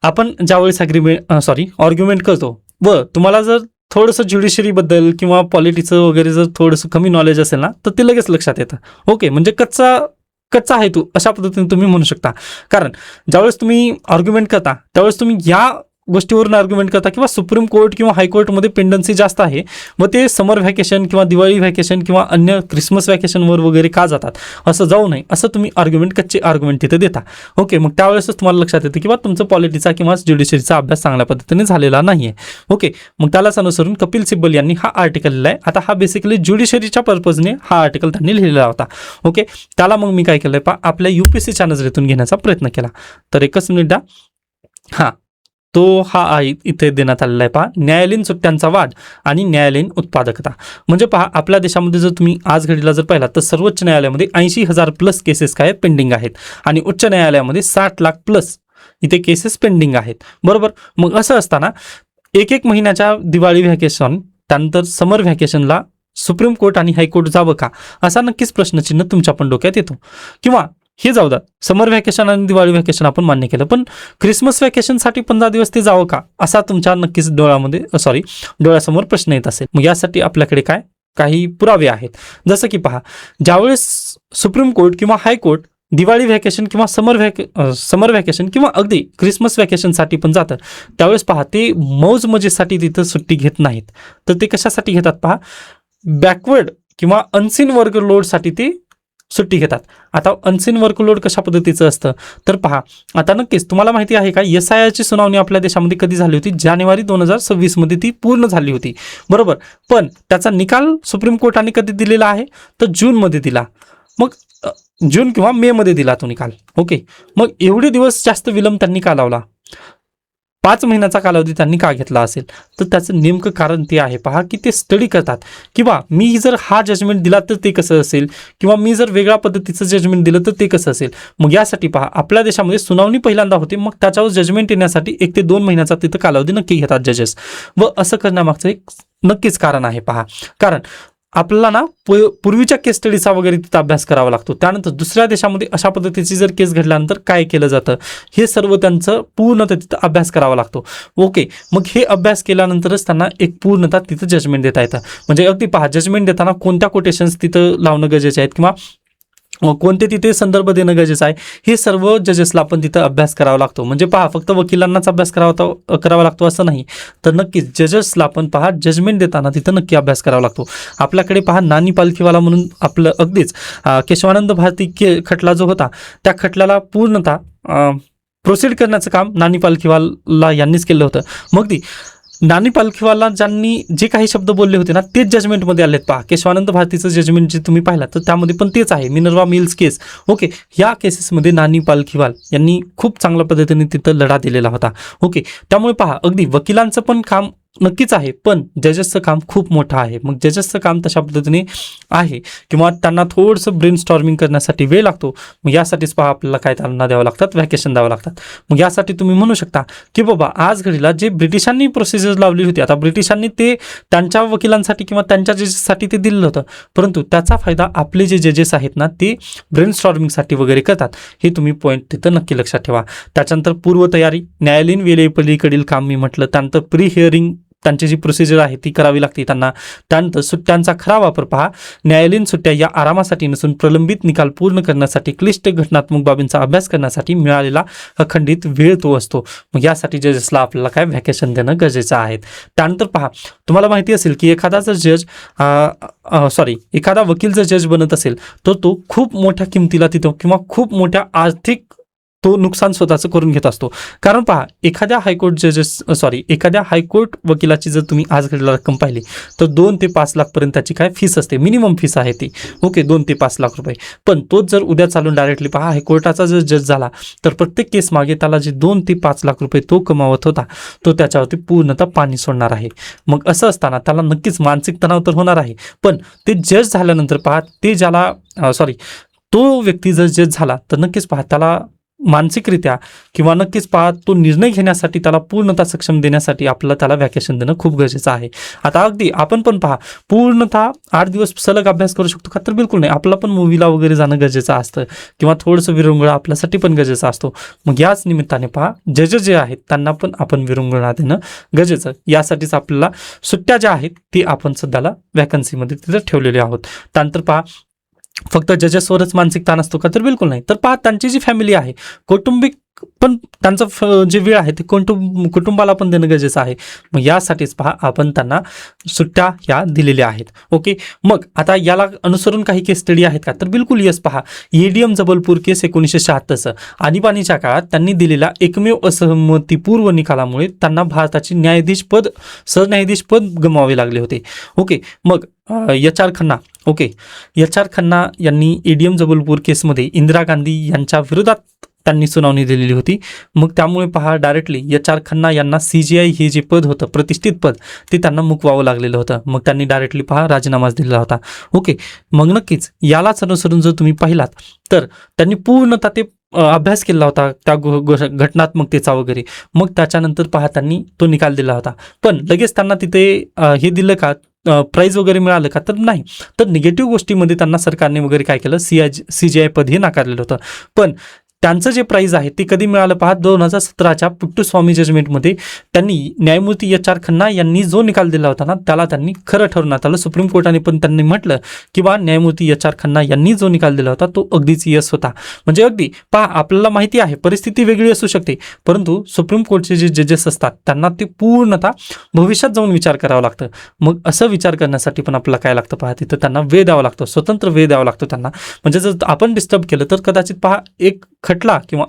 आपण ज्यावेळेस आर्ग्युमेंट करतो व तुम्हाला जर थोडंसं ज्युडिशरीबद्दल किंवा पॉलिटिक्सचं वगैरे जर थोडंसं कमी नॉलेज असेल ना तर ते लगेच लक्षात येतं. ओके, म्हणजे कच्चा आहे तू, अशा पद्धतीने तुम्ही म्हणू शकता. कारण ज्यावेळेस तुम्ही आर्ग्युमेंट करता त्यावेळेस तुम्ही या गोष्टीवरून आर्ग्युमेंट करता किंवा सुप्रीम कोर्ट किंवा हायकोर्टमध्ये पेंडन्सी जास्त आहे व ते समर व्हॅकेशन किंवा दिवाळी व्हॅकेशन किंवा अन्य क्रिसमस व्हॅकेशनवर वगैरे का जातात, असं जाऊ नये असं तुम्ही कच्चे आर्ग्युमेंट तिथे देता. ओके, मग त्यावेळेसच तुम्हाला लक्षात येतं किंवा तुमचं पॉलिटिक्सचा किंवा ज्युडिशरीचा अभ्यास चांगल्या पद्धतीने झालेला नाही आहे. ओके, मग त्यालाच अनुसरून कपिल सिब्बल यांनी हा आर्टिकल लिहिला आहे. आता हा बेसिकली ज्युडिशरीच्या पर्पजने हा आर्टिकल त्यांनी लिहिलेला होता. ओके, त्याला मग मी काय केलं आहे आपल्या UPSCच्या नजरेतून घेण्याचा प्रयत्न केला. तर एकच मिनिट द्या. हां, तो हा इथे देण्यात आलेला आहे पहा, न्यायालयीन सुट्ट्यांचा वाद आणि न्यायालयीन उत्पादकता. म्हणजे पहा, आपल्या देशामध्ये जर तुम्ही आज घडीला जर पाहिला तर सर्वोच्च न्यायालयामध्ये 80,000 प्लस केसेस काय पेंडिंग आहेत आणि उच्च न्यायालयामध्ये 60 लाख प्लस इथे केसेस पेंडिंग आहेत. बरोबर. मग असं असताना एक महिन्याच्या दिवाळी व्हॅकेशन त्यानंतर समर व्हॅकेशनला सुप्रीम कोर्ट आणि हायकोर्ट जावं का, असा नक्कीच प्रश्नचिन्ह तुमच्या पण डोक्यात येतो. किंवा हे जाऊ द्या, समर व्हॅकेशन आणि दिवाळी व्हॅकेशन आपण मान्य केलं, पण क्रिसमस व्हॅकेशनसाठी 15 दिवस ते जावं का, असा तुमच्या नक्कीच डोळ्यासमोर प्रश्न येत असेल. मग यासाठी आपल्याकडे काही पुरावे आहेत. जसं की पहा, ज्यावेळेस सुप्रीम कोर्ट किंवा हायकोर्ट दिवाळी व्हॅकेशन किंवा समर व्हॅकेशन किंवा अगदी क्रिसमस व्हॅकेशनसाठी पण जातं, त्यावेळेस पहा ते मौज मजेसाठी तिथं सुट्टी घेत नाहीत, तर ते कशासाठी घेतात पहा, बॅकवर्ड किंवा अनसीन वर्कलोडसाठी ते सुट्टी घेतात. आता अनसीन वर्कलोड कशा पद्धतीचं असतं तर पहा, आता नक्कीच तुम्हाला माहिती आहे का, SIRची सुनावणी आपल्या देशामध्ये कधी झाली होती, जानेवारी 2026 मध्ये ती पूर्ण झाली होती. बरोबर. पण त्याचा निकाल सुप्रीम कोर्टाने कधी दिलेला आहे तर जूनमध्ये दिला. मग जून किंवा मे मध्ये दिला तो निकाल. ओके, मग एवढे दिवस जास्त विलंब त्यांनी का लावला, 5 महिन्याचा कालावधी त्यांनी का घेतला असेल, तर त्याचं नेमकं कारण ते आहे पहा, की ते स्टडी करतात किंवा मी जर हा जजमेंट दिला तर ते कसं असेल किंवा मी जर वेगळ्या पद्धतीचं जजमेंट दिलं तर ते कसं असेल. मग यासाठी पहा, आपल्या देशामध्ये सुनावणी पहिल्यांदा होते, मग त्याच्यावर जजमेंट येण्यासाठी 1 ते 2 महिन्याचा तिथं कालावधी नक्की घेतात जजेस. व असं करण्यामागचं एक नक्कीच कारण आहे पहा. कारण आपल्याला ना पूर्वीच्या केस स्टडीचा वगैरे तिथं अभ्यास करावा लागतो. त्यानंतर दुसऱ्या देशामध्ये अशा पद्धतीची जर केस घडल्यानंतर काय केलं जातं हे सर्व त्यांचं पूर्णतः तिथं अभ्यास करावा लागतो. ओके, मग हे अभ्यास केल्यानंतरच त्यांना एक पूर्णतः तिथं जजमेंट देता येतं. म्हणजे अगदी पहा, जजमेंट देताना कोणत्या कोटेशन्स तिथं लावणं गरजेचे आहेत किंवा कोणते तिथे संदर्भ देणं गरजेचं आहे, हे सर्व जजेसला आपण तिथं अभ्यास करावा लागतो. म्हणजे पहा, फक्त वकिलांनाच अभ्यास करावा लागतो असं नाही, तर नक्कीच जजेसला आपण पहा जजमेंट देताना तिथं नक्की अभ्यास करावा लागतो. आपल्याकडे पहा, नानी पालखीवाला म्हणून आपलं अगदीच केशवानंद भारती खटला जो होता, त्या खटल्याला पूर्णतः प्रोसीड करण्याचं काम नानी पालखीवाला यांनीच केलं होतं. मग ती नानी पालखीवाला ज्यांनी जे काही शब्द बोलले होते ना तेच जजमेंटमध्ये आलेत पहा. केशवानंद भारतीचं जजमेंट जे तुम्ही पाहिलं तर त्यामध्ये पण तेच आहे, मिनर्वा मिल्स केस. ओके, ह्या केसेसमध्ये नानी पालखीवाल यांनी खूप चांगल्या पद्धतीने तिथं लढा दिलेला होता. ओके, त्यामुळे पहा, अगदी वकिलांचं पण काम नक्कीच आहे, पण जजेसचं काम खूप मोठं आहे. मग जजेसचं काम तशा पद्धतीने आहे किंवा त्यांना थोडंसं ब्रेन स्टॉर्मिंग करण्यासाठी वेळ लागतो. मग यासाठीच पहा आपल्याला काय त्यांना द्यावं लागतात, व्हॅकेशन द्यावं लागतात. मग यासाठी तुम्ही म्हणू शकता की बाबा आज घडीला जे ब्रिटिशांनी प्रोसिजर लावली होती, आता ब्रिटिशांनी ते त्यांच्या वकिलांसाठी किंवा त्यांच्या जजेससाठी ते दिलं होतं, परंतु त्याचा फायदा आपले जे जजेस आहेत ना ते ब्रेन स्टॉर्मिंगसाठी वगैरे करतात. हे तुम्ही पॉईंट तिथं नक्की लक्षात ठेवा. त्याच्यानंतर पूर्वतयारी, न्यायालयीन वेळेपलीकडील काम मी म्हटलं. त्यानंतर प्री हिअरिंग त्यांची जी प्रोसिजर आहे ती करावी लागते त्यांना. त्यानंतर सुट्ट्यांचा खरा वापर पहा. न्यायालयीन सुट्ट्या या आरामासाठी नसून प्रलंबित निकाल पूर्ण करण्यासाठी, क्लिष्ट घटनात्मक बाबींचा अभ्यास करण्यासाठी मिळालेला अखंडित वेळ तो असतो. मग यासाठी जजेसला आपल्याला काय व्हॅकेशन देणं गरजेचं आहे. त्यानंतर पहा, तुम्हाला माहिती असेल की एखादा वकील जर जज बनत असेल तर तो खूप मोठ्या किमतीला तिथं किंवा खूप मोठ्या आर्थिक तो नुकसान स्वतःचं करून घेत असतो. कारण पहा, एखाद्या हायकोर्ट वकिलाची जर तुम्ही आज घडीला रक्कम पाहिली तर 2 ते 5 लाख पर्यंत त्याची काय फीस असते, मिनिमम फीस आहे ती. ओके, 2 ते 5 लाख रुपये. पण तोच जर उद्या चालून डायरेक्टली पहा हायकोर्टाचा जर जज झाला तर प्रत्येक केस मागे त्याला जे 2 ते 5 लाख रुपये तो कमावत होता तो त्याच्यावरती पूर्णतः पाणी सोडणार आहे. मग असं असताना त्याला नक्कीच मानसिक तणाव तर होणार आहे, पण ते जज झाल्यानंतर पहा तो व्यक्ती जर जज झाला तर नक्कीच पहा त्याला मानसिकरित्या किंवा नक्कीच पहा तो निर्णय घेण्यासाठी त्याला पूर्णतः सक्षम देण्यासाठी आपल्याला त्याला व्हॅकेशन देणं खूप गरजेचं आहे. आता अगदी आपण पण पहा पूर्णतः 8 दिवस सलग अभ्यास करू शकतो का, तर बिलकुल नाही. आपला पण मूवीला वगैरे जाणं गरजेचं असतं किंवा थोडंसं विरंगुळा आपल्यासाठी पण गरजेचा असतो. मग याच निमित्ताने पहा जजेस जे आहेत त्यांना पण आपण विरंगुळा देणं गरजेचं. यासाठीच आपल्याला सुट्ट्या ज्या आहेत ती आपण सध्याला व्हॅकन्सीमध्ये तिथं ठेवलेली आहोत. त्यानंतर पहा फक्त जजेसवरच मानसिक ताण असतो का, तर बिलकुल नाही. तर पहा त्यांची जी फॅमिली आहे, कौटुंबिक पण त्यांचं जे वेळ आहे ते कुटुंबाला पण देणं गरजेचं आहे. मग यासाठीच पहा आपण त्यांना सुट्ट्या ह्या दिलेल्या आहेत. ओके, मग आता याला अनुसरून काही केस स्टडी आहेत का, तर बिलकुल यस. पहा एडीएम जबलपूर केस 1976 आणीबाणीच्या काळात त्यांनी दिलेल्या एकमेव असहमतीपूर्व निकालामुळे त्यांना भारताचे सरन्यायाधीश पद गमवावे लागले होते. ओके, मग एच आर खन्ना यांनी एडीएम जबलपूर केसमध्ये इंदिरा गांधी यांच्या विरोधात त्यांनी सुनावणी दिलेली होती. मग त्यामुळे पहा डायरेक्टली एच आर खन्ना यांना CGI हे जे पद होतं प्रतिष्ठित पद ते त्यांना मुकवावं लागलेलं होतं. मग त्यांनी डायरेक्टली पहा राजीनामाच दिलेला होता. ओके, मग नक्कीच यालाच अनुसरून जर तुम्ही पाहिलात तर त्यांनी पूर्णतः ते अभ्यास केला होता त्या घटनात्मकतेचा वगैरे. मग त्याच्यानंतर पहा त्यांनी तो निकाल दिला होता. पण लगेच त्यांना तिथे हे दिलं का, प्राईज वगैरे मिळालं का, तर नाही. तर निगेटिव्ह गोष्टीमध्ये त्यांना सरकारने वगैरे काय केलं, CGI पद हे नाकारलेलं होतं. पण त्यांचं जे प्राईज आहे ते कधी मिळालं पहा, 2017च्या पुट्टुस्वामी जजमेंटमध्ये त्यांनी न्यायमूर्ती एच आर खन्ना यांनी जो निकाल दिला होता ना त्याला त्यांनी खरं ठरवण्यात आलं. सुप्रीम कोर्टाने पण त्यांनी म्हटलं की बा न्यायमूर्ती एच आर खन्ना यांनी जो निकाल दिला होता तो अगदीच यस होता. म्हणजे अगदी पहा आपल्याला माहिती आहे परिस्थिती वेगळी असू शकते, परंतु सुप्रीम कोर्टचे जे जजेस असतात त्यांना ते पूर्णतः भविष्यात जाऊन विचार करावा लागतं. मग असं विचार करण्यासाठी पण आपल्याला काय लागतं पहा, तिथं त्यांना वेळ द्यावा लागतो, स्वतंत्र वेळ द्यावा लागतो त्यांना. म्हणजे जर आपण डिस्टर्ब केलं तर कदाचित पहा एक खटला किंवा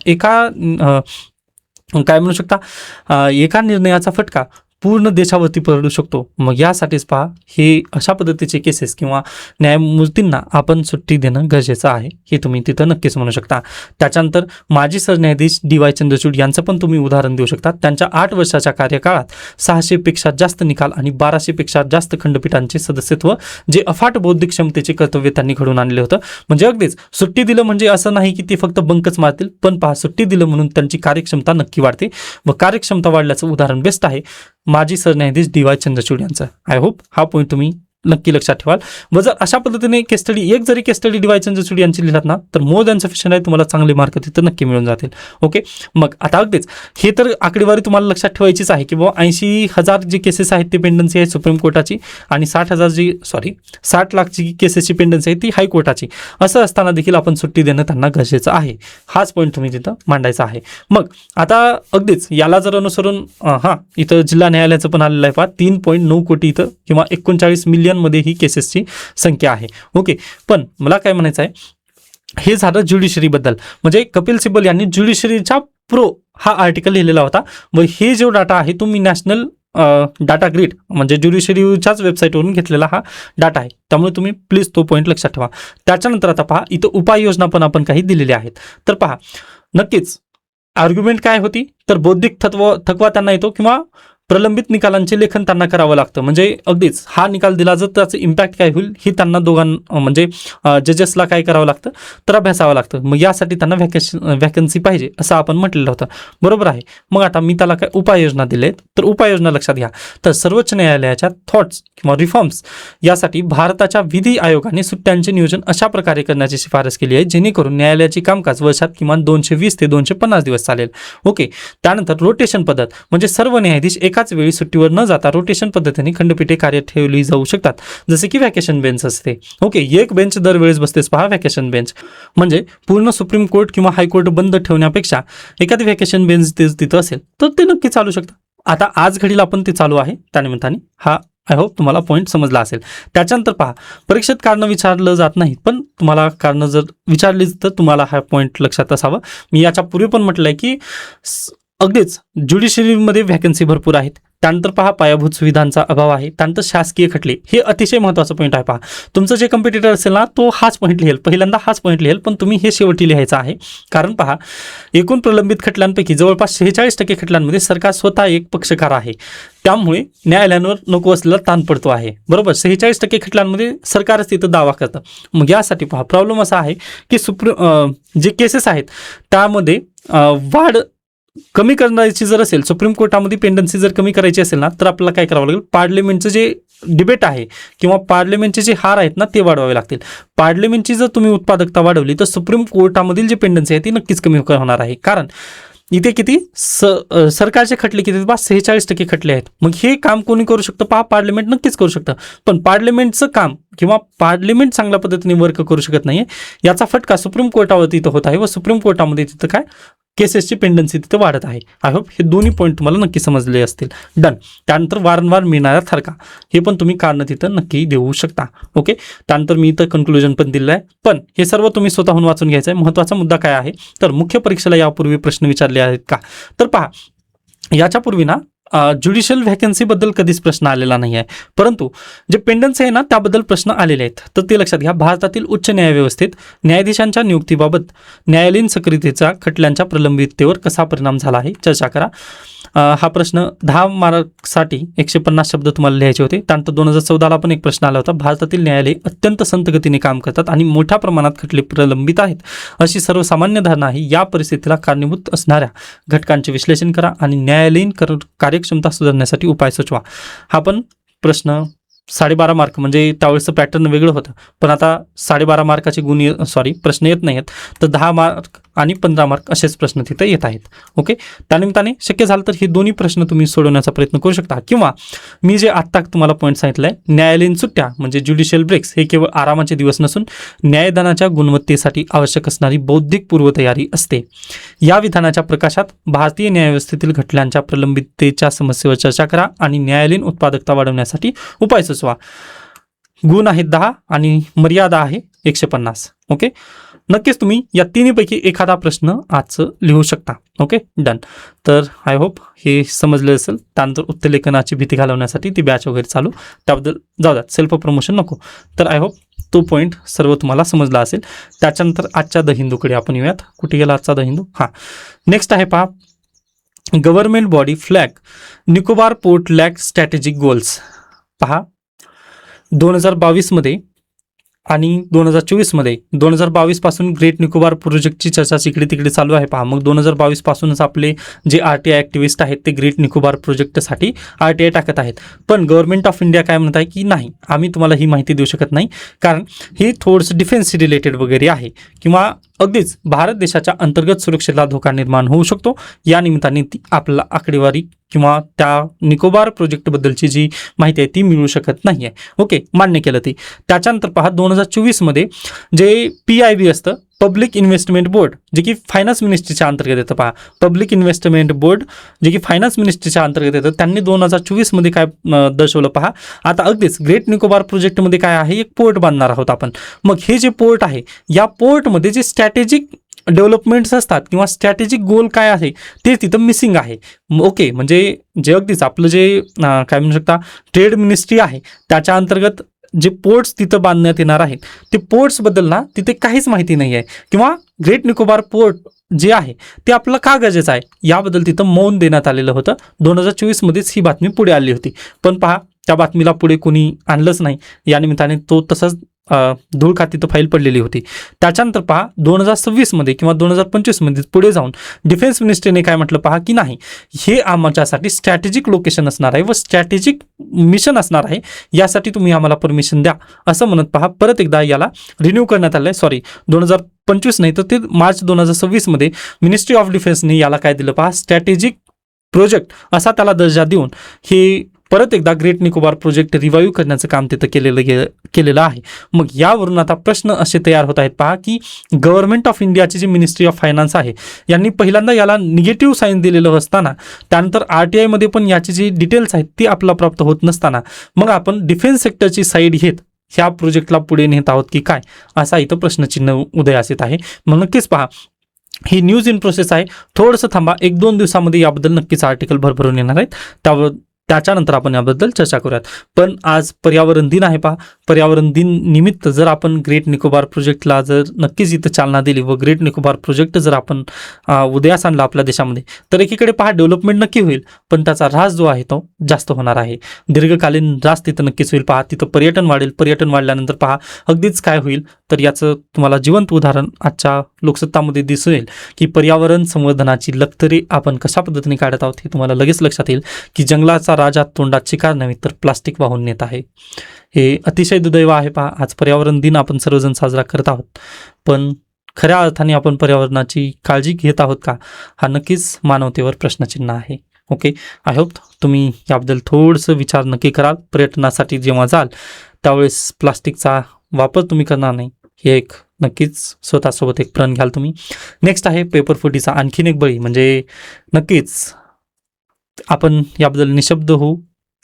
काय म्हणू शकता एका निर्णयाचा फटका पूर्ण देशावरती पडू शकतो. मग यासाठीच पहा हे अशा पद्धतीचे केसेस किंवा न्यायमूर्तींना आपण सुट्टी देणं गरजेचं आहे, हे तुम्ही तिथं नक्कीच म्हणू शकता. त्याच्यानंतर माजी सरन्यायाधीश DY चंद्रचूड यांचं पण तुम्ही उदाहरण देऊ शकता. त्यांच्या 8 वर्षाच्या कार्यकाळात 600पेक्षा जास्त निकाल आणि 1200पेक्षा जास्त खंडपीठांचे सदस्यत्व, जे अफाट बौद्धिक क्षमतेचे कर्तव्य त्यांनी घडवून आणले होतं. म्हणजे अगदीच सुट्टी दिलं म्हणजे असं नाही की ते फक्त बंकच मारतील, पण पहा सुट्टी दिलं म्हणून त्यांची कार्यक्षमता नक्की वाढते. व कार्यक्षमता वाढल्याचं उदाहरण बेस्ट आहे माजी सरन्यायाधीश DY चंद्रचूड यांचं. आय होप हा पॉईंट तुम्ही नक्की लक्षात ठेवाल. व जर अशा पद्धतीने केस स्टडी DY चंद्रचूड यांची लिहिलात ना तर मोर दॅन सफिशियंट आहे, तुम्हाला चांगले मार्क तिथं नक्की मिळून जातील. ओके, मग आता अगदीच हे तर आकडेवारी तुम्हाला लक्षात ठेवायचीच आहे की बाबा 80,000 जे केसेस आहेत ते पेंडन्सी आहे सुप्रीम कोर्टाची आणि 60 लाखची केसेसची पेंडन्सी आहे ती हायकोर्टाची. असं असताना देखील आपण सुट्टी देणं त्यांना गरजेचं आहे. हाच पॉईंट तुम्ही तिथं मांडायचा आहे. मग आता अगदीच याला जर अनुसरून इथं जिल्हा न्यायालयाचं पण आलेलं आहे पहा 3.9 कोटी इथं किंवा 39 मिलियन मध्ये ही केसेसची संख्या आहे. ओके, पण मला काय म्हणायचं आहे, हे झालं ज्युडिशरीबद्दल. म्हणजे कपिल सिब्बल यांनी ज्युडिशरीचा प्रो हा आर्टिकल लिहिलेला होता व हे जो डाटा आहे तो मी नॅशनल डाटा ग्रिड म्हणजे ज्युडिशरीच्याच वेबसाईटवरून घेतलेला हा डाटा आहे, त्यामुळे तुम्ही प्लीज तो पॉईंट लक्षात ठेवा. त्याच्यानंतर आता पहा इथं उपाययोजना पण आपण काही दिलेल्या आहेत. तर पहा नक्कीच आर्ग्युमेंट काय होती, तर बौद्धिक थकवा त्यांना येतो किंवा प्रलंबित निकालांचे लेखन त्यांना करावं लागतं. म्हणजे अगदीच हा निकाल दिला जर त्याचं इम्पॅक्ट काय होईल ही त्यांना म्हणजे जजेसला काय करावं लागतं तर अभ्यासावं लागतं. मग यासाठी त्यांना व्हॅकन्सी पाहिजे असं आपण म्हटलेलं होतं. बरोबर आहे. मग आता मी त्याला काय उपाययोजना दिलेत, तर उपाययोजना लक्षात घ्या. तर सर्वोच्च न्यायालयाच्या थॉट्स किंवा रिफॉर्म्स यासाठी भारताच्या विधी आयोगाने सुट्ट्यांचे नियोजन अशा प्रकारे करण्याची शिफारस केली आहे जेणेकरून न्यायालयाची कामकाज वर्षात किमान 220 ते 250 दिवस चालेल. ओके. त्यानंतर रोटेशन पद्धत, म्हणजे सर्व न्यायाधीश एकाच वेळी सुट्टीवर न जाता रोटेशन पद्धतीने खंडपीठे कार्य ठेवली जाऊ शकतात, जसे की व्हॅकेशन बेंच असते. ओके. एक बेंच दरवेळेस बसतेच पहा, व्हॅकेशन बेंच. म्हणजे पूर्ण सुप्रीम कोर्ट किंवा हायकोर्ट बंद ठेवण्यापेक्षा एखादी व्हॅकेशन बेंच तिथं असेल तर ते नक्की चालू शकतं. आता आज घडीला आपण ते चालू आहे, त्यानिमित्ताने हा आय होप तुम्हाला पॉईंट समजला असेल. त्याच्यानंतर पहा, परीक्षेत कारणं विचारलं जात नाहीत, पण तुम्हाला कारणं जर विचारलीच तर तुम्हाला हा पॉईंट लक्षात असावा. मी याच्या पूर्वी पण म्हटलंय की अगदीच ज्युडिशरीमध्ये व्हॅकन्सी भरपूर आहेत. त्यानंतर पहा, पायाभूत सुविधांचा अभाव आहे. त्यानंतर शासकीय खटले, हे अतिशय महत्त्वाचं पॉईंट आहे. पहा, तुमचं जे कम्पिटिटर असेल ना तो हाच पॉईंट लिहेल, पहिल्यांदा हाच पॉईंट लिहेल, पण तुम्ही हे शेवटी लिहायचं आहे. कारण पहा, एकूण प्रलंबित खटल्यांपैकी जवळपास 46% खटल्यांमध्ये सरकार स्वतः एक पक्षकार आहे. त्यामुळे न्यायालयांवर नको असलेला ताण पडतो आहे. बरोबर. 46% खटल्यांमध्ये सरकारच तिथं दावा करतं. मग यासाठी पहा, प्रॉब्लेम असा आहे की जे केसेस आहेत त्यामध्ये वाढ कमी करण्याची जर असेल, सुप्रीम कोर्टामध्ये पेंडन्सी जर कमी करायची असेल ना, तर आपल्याला काय करावं लागेल, पार्लिमेंटचं जे डिबेट आहे किंवा पार्लिमेंटचे जे हार आहेत ना ते वाढवावे लागतील. पार्लिमेंटची जर तुम्ही उत्पादकता वाढवली तर सुप्रीम कोर्टामधील जे पेंडन्सी आहे ती नक्कीच कमी होणार आहे. कारण इथे किती सरकारचे खटले किती, 46% खटले आहेत. मग हे काम कोणी करू शकतं, पहा, पार्लिमेंट नक्कीच करू शकतं. पण पार्लिमेंटचं काम किंवा पार्लिमेंट चांगल्या पद्धतीने वर्क करू शकत नाहीये, याचा फटका सुप्रीम कोर्टावर तिथं होत आहे व सुप्रीम कोर्टामध्ये तिथं काय केसेसची पेंडन्सी तिथे वाढत आहे. आय होप हे दोन्ही पॉईंट तुम्हाला नक्की समजले असतील. डन. त्यानंतर वारंवार मिळणाऱ्या थरका, हे पण तुम्ही कारण तिथं नक्की देऊ शकता. ओके. त्यानंतर मी इथं कन्क्लुजन पण दिलेलं आहे, पण हे सर्व तुम्ही स्वतःहून वाचून घ्यायचं आहे. महत्त्वाचा मुद्दा काय आहे, तर मुख्य परीक्षेला यापूर्वी प्रश्न विचारले आहेत का, तर पहा, याच्यापूर्वी ना ज्युडिशियल व्हॅकन्सीबद्दल कधीच प्रश्न आलेला नाही आहे, परंतु जे पेंडन्सी आहे ना त्याबद्दल प्रश्न आलेले आहेत. तर ते लक्षात घ्या. भारतातील उच्च न्यायव्यवस्थेत न्यायाधीशांच्या नियुक्तीबाबत न्यायालयीन सक्रियतेचा खटल्यांच्या प्रलंबिततेवर कसा परिणाम झाला आहे चर्चा करा. हा प्रश्न 10 मार्कसाठी 150 शब्द तुम्हाला लिहायचे होते. त्यानंतर 2014ला पण एक प्रश्न आला होता. भारतातील न्यायालये अत्यंत संत गतीने काम करतात आणि मोठ्या प्रमाणात खटले प्रलंबित आहेत अशी सर्वसामान्य धारणा आहे. या परिस्थितीला कारणीभूत असणाऱ्या घटकांचे विश्लेषण करा आणि न्यायालयीन कार्यक्षमता सुधारण्यासाठी उपाय सुचवा. हा पण प्रश्न 12.5 मार्क, म्हणजे त्यावेळेचं पॅटर्न वेगळं होतं, पण आता 12.5 मार्काचे प्रश्न येत नाही आहेत, तर 10 मार्क आणि 15 मार्क असेच प्रश्न तिथं येत आहेत. ओके. त्यानिमित्ताने शक्य झालं तर हे दोन्ही प्रश्न तुम्ही सोडवण्याचा प्रयत्न करू शकता, किंवा मी जे आत्ता तुम्हाला पॉईंट सांगितलंय, न्यायालयीन सुट्ट्या म्हणजे ज्युडिशियल ब्रेक्स हे केवळ आरामाचे दिवस नसून न्यायदानाच्या गुणवत्तेसाठी आवश्यक असणारी बौद्धिक पूर्वतयारी असते. या विधानाच्या प्रकाशात भारतीय न्यायव्यवस्थेतील खटल्यांच्या प्रलंबिततेच्या समस्येवर चर्चा करा आणि न्यायालयीन उत्पादकता वाढवण्यासाठी उपाय सुचवा. गुण आहेत 10 आणि मर्यादा आहे 150. ओके. नक्कीच तुम्ही या तिन्हीपैकी एखादा प्रश्न आजचं लिहू शकता. ओके. डन. तर आय होप हे समजलं असेल. त्यानंतर उत्तरलेखनाची भीती घालवण्यासाठी ती बॅच वगैरे चालू, त्याबद्दल जाऊ द्यात, सेल्फ प्रमोशन नको. तर आय होप तो पॉईंट सर्व तुम्हाला समजला असेल. त्याच्यानंतर आजच्या द हिंदूकडे आपण येऊयात. कुठे गेला आजचा द हिंदू? हां, नेक्स्ट आहे पहा, government body flag Nicobar port lag strategic goals. पहा, 2022 मध्ये आणि 2024 मध्ये 2022 पासून ग्रेट निकोबार प्रोजेक्टची चर्चा इकडे तिकडे चालू आहे. पहा, मग 2022 पासूनच आपले जे RTI ॲक्टिव्हिस्ट आहेत ते ग्रेट निकोबार प्रोजेक्टसाठी RTI टाकत आहेत. पण गव्हर्नमेंट ऑफ इंडिया काय म्हणत आहे की नाही, आम्ही तुम्हाला ही माहिती देऊ शकत नाही, कारण हे थोडंसं डिफेन्स रिलेटेड वगैरे आहे, किंवा अगदीच भारत देशाच्या अंतर्गत सुरक्षेला धोका निर्माण होऊ शकतो. या निमित्ताने आपल्याला आकडेवारी किंवा त्या निकोबार प्रोजेक्टबद्दलची जी माहिती आहे ती मिळू शकत नाही आहे. ओके, मान्य केलं ते. त्याच्यानंतर पहा, 2024 मध्ये जे PIB असतं, पब्लिक इन्व्हेस्टमेंट बोर्ड, जे की फायनान्स मिनिस्ट्रीच्या अंतर्गत येतं. पहा, पब्लिक इन्व्हेस्टमेंट बोर्ड जे की फायनान्स मिनिस्ट्रीच्या अंतर्गत येतं, त्यांनी 2024 मध्ये काय दर्शवलं पहा, आता अगदीच ग्रेट निकोबार प्रोजेक्टमध्ये काय आहे, एक पोर्ट बांधणार आहोत आपण. मग हे जे पोर्ट आहे, या पोर्टमध्ये जे स्ट्रॅटेजिक डेव्हलपमेंट्स असतात किंवा स्ट्रॅटेजिक गोल काय आहे ते तिथं मिसिंग आहे. ओके, म्हणजे जे अगदीच आपलं जे काय म्हणू शकता ट्रेड मिनिस्ट्री आहे त्याच्या अंतर्गत जे पोर्ट्स तिथं बांधण्यात येणार आहेत, ते पोर्ट्सबद्दल ना तिथे काहीच माहिती नाही आहे, किंवा ग्रेट निकोबार पोर्ट जे आहे ते आपलं का गरजेचं आहे याबद्दल तिथं मौन देण्यात आलेलं होतं. 2024 मध्येच ही बातमी पुढे आली होती, पण पहा त्या बातमीला पुढे कोणी आणलंच नाही. या निमित्ताने तो तसंच धूळ खाती तिथं फाईल पडलेली होती. त्याच्यानंतर पहा 2026 मध्ये किंवा 2025 मध्ये पुढे जाऊन डिफेन्स मिनिस्ट्रीने काय म्हटलं पहा की नाही, हे आमच्यासाठी स्ट्रॅटेजिक लोकेशन असणार आहे व स्ट्रॅटेजिक मिशन असणार आहे, यासाठी तुम्ही आम्हाला परमिशन द्या असं म्हणत पहा परत एकदा याला रिन्यू करण्यात आलं आहे. सॉरी 2025 नाही तर ते मार्च 2026 मध्ये मिनिस्ट्री ऑफ डिफेन्सने याला काय दिलं पहा, स्ट्रॅटेजिक प्रोजेक्ट असा त्याला दर्जा देऊन हे परत एकदा ग्रेट निकोबार प्रोजेक्ट रिवाईव्ह करण्याचं काम तिथं केलेलं आहे. मग यावरून आता प्रश्न असे तयार होत आहेत पहा की गव्हर्नमेंट ऑफ इंडियाची जी मिनिस्ट्री ऑफ फायनान्स आहे यांनी पहिल्यांदा याला निगेटिव्ह साईन दिलेलं असताना, त्यानंतर RTI मध्ये पण याची जी डिटेल्स आहेत ती आपल्याला प्राप्त होत नसताना मग आपण डिफेन्स सेक्टरची साईड घेत ह्या प्रोजेक्टला पुढे नेत आहोत की काय, असा इथं प्रश्नचिन्ह उदयास येत आहे. मग नक्कीच पहा ही न्यूज इन प्रोसेस आहे, थोडंसं थांबा, 1-2 दिवसामध्ये याबद्दल नक्कीच आर्टिकल भरभरून येणार आहेत, त्याच्यानंतर आपण याबद्दल चर्चा करूयात. पण आज पर्यावरण दिन आहे पहा, पर्यावरण दिन निमित्त जर आपण ग्रेट निकोबार प्रोजेक्टला जर नक्कीच इथं चालना दिली व ग्रेट निकोबार प्रोजेक्ट जर आपण उदयास आणला आपल्या देशामध्ये तर एकीकडे पहा डेव्हलपमेंट नक्की होईल, पण त्याचा ऱ्हास जो आहे तो जास्त होणार आहे. दीर्घकालीन ऱ्हास तिथं नक्कीच होईल पहा, तिथं पर्यटन वाढेल, पर्यटन वाढल्यानंतर पहा अगदीच काय होईल तर याचं तुम्हाला जिवंत उदाहरण आजच्या लोकसत्तामध्ये दिसेल की पर्यावरण संवर्धनाची लक्तरे आपण कशा पद्धतीने काढत आहोत हे तुम्हाला लगेच लक्षात येईल की जंगलाचा राजा तोंडात शिकार नव्हे तर प्लास्टिक वाहून नेत आहे. हे अतिशय दुर्दैव आहे पहा, आज पर्यावरण दिन आपण सर्वजण साजरा करत आहोत, पण खऱ्या अर्थाने आपण पर्यावरणाची काळजी घेत आहोत का, हा नक्कीच मानवतेवर प्रश्नचिन्ह आहे. ओके, आय होप तुम्ही याबद्दल थोडंसं विचार नक्की कराल. पर्यटनासाठी जेव्हा जाल त्यावेळेस प्लास्टिकचा वापर तुम्ही करणार नाही, हे एक नक्कीच स्वतःसोबत एक प्रण घ्याल तुम्ही. नेक्स्ट आहे पेपरफुटीचा आणखीन एक बळी, म्हणजे नक्कीच आपण याबद्दल निशब्द होऊ,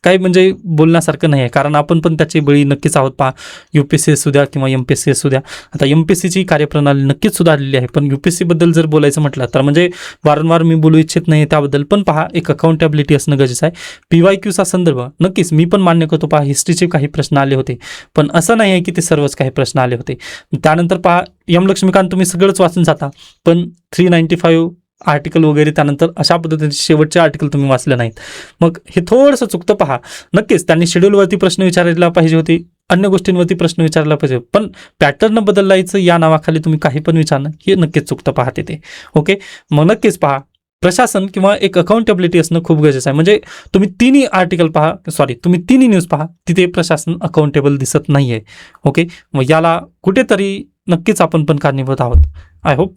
काही म्हणजे बोलण्यासारखं नाही आहे, कारण आपण पण त्याची बळी नक्कीच आहोत पहा. UPSC असू द्या किंवा MPSC असू द्या, आता MPSCची कार्यप्रणाली नक्कीच सुधारलेली आहे, पण UPSC बद्दल जर बोलायचं म्हटलं तर म्हणजे वारंवार मी बोलू इच्छित नाही त्याबद्दल, पण पहा एक अकाउंटेबिलिटी असणं गरजेचं आहे. PYQचा संदर्भ नक्कीच मी पण मान्य करतो पहा, हिस्ट्रीचे काही प्रश्न आले होते, पण असं नाही आहे की ते सर्वच काही प्रश्न आले होते. त्यानंतर पहा लक्ष्मीकांत तुम्ही सगळंच वाचून जाता, पण 395 आर्टिकल वगैरे त्यानंतर अशा पद्धतीचे शेवटचे आर्टिकल तुम्ही वाचले नाहीत, मग हे थोडंसं चुकतं पहा. नक्कीच त्यांनी शेड्यूलवरती प्रश्न विचारायला पाहिजे होते, अन्य गोष्टींवरती प्रश्न विचारला पाहिजे, पण पॅटर्न बदलायचं या नावाखाली तुम्ही काही पण विचारणं हे नक्कीच चुकतं पहा तिथे. ओके, मग नक्कीच पहा प्रशासन किंवा एक अकाउंटेबिलिटी असणं खूप गरजेचं आहे. म्हणजे तुम्ही तिन्ही आर्टिकल पहा, तुम्ही तिन्ही न्यूज पहा, तिथे प्रशासन अकाउंटेबल दिसत नाही आहे. ओके, मग याला कुठेतरी नक्कीच आपण पण कारणीभूत आहोत. आय होप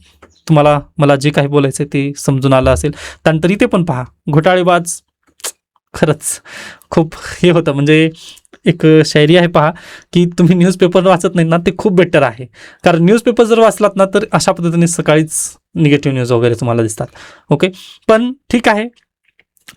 तुम्हाला मला जे काही बोलायचं आहे ते समजून आलं असेल. त्यानंतर इथे पण पहा घोटाळेबाज, खरंच खूप हे होतं, म्हणजे एक शायरी आहे पहा की तुम्ही न्यूजपेपर वाचत नाही ना ते खूप बेटर आहे, कारण न्यूजपेपर जर वाचलात ना तर अशा पद्धतीने सकाळीच निगेटिव्ह न्यूज वगैरे तुम्हाला दिसतात. ओके, पण ठीक आहे,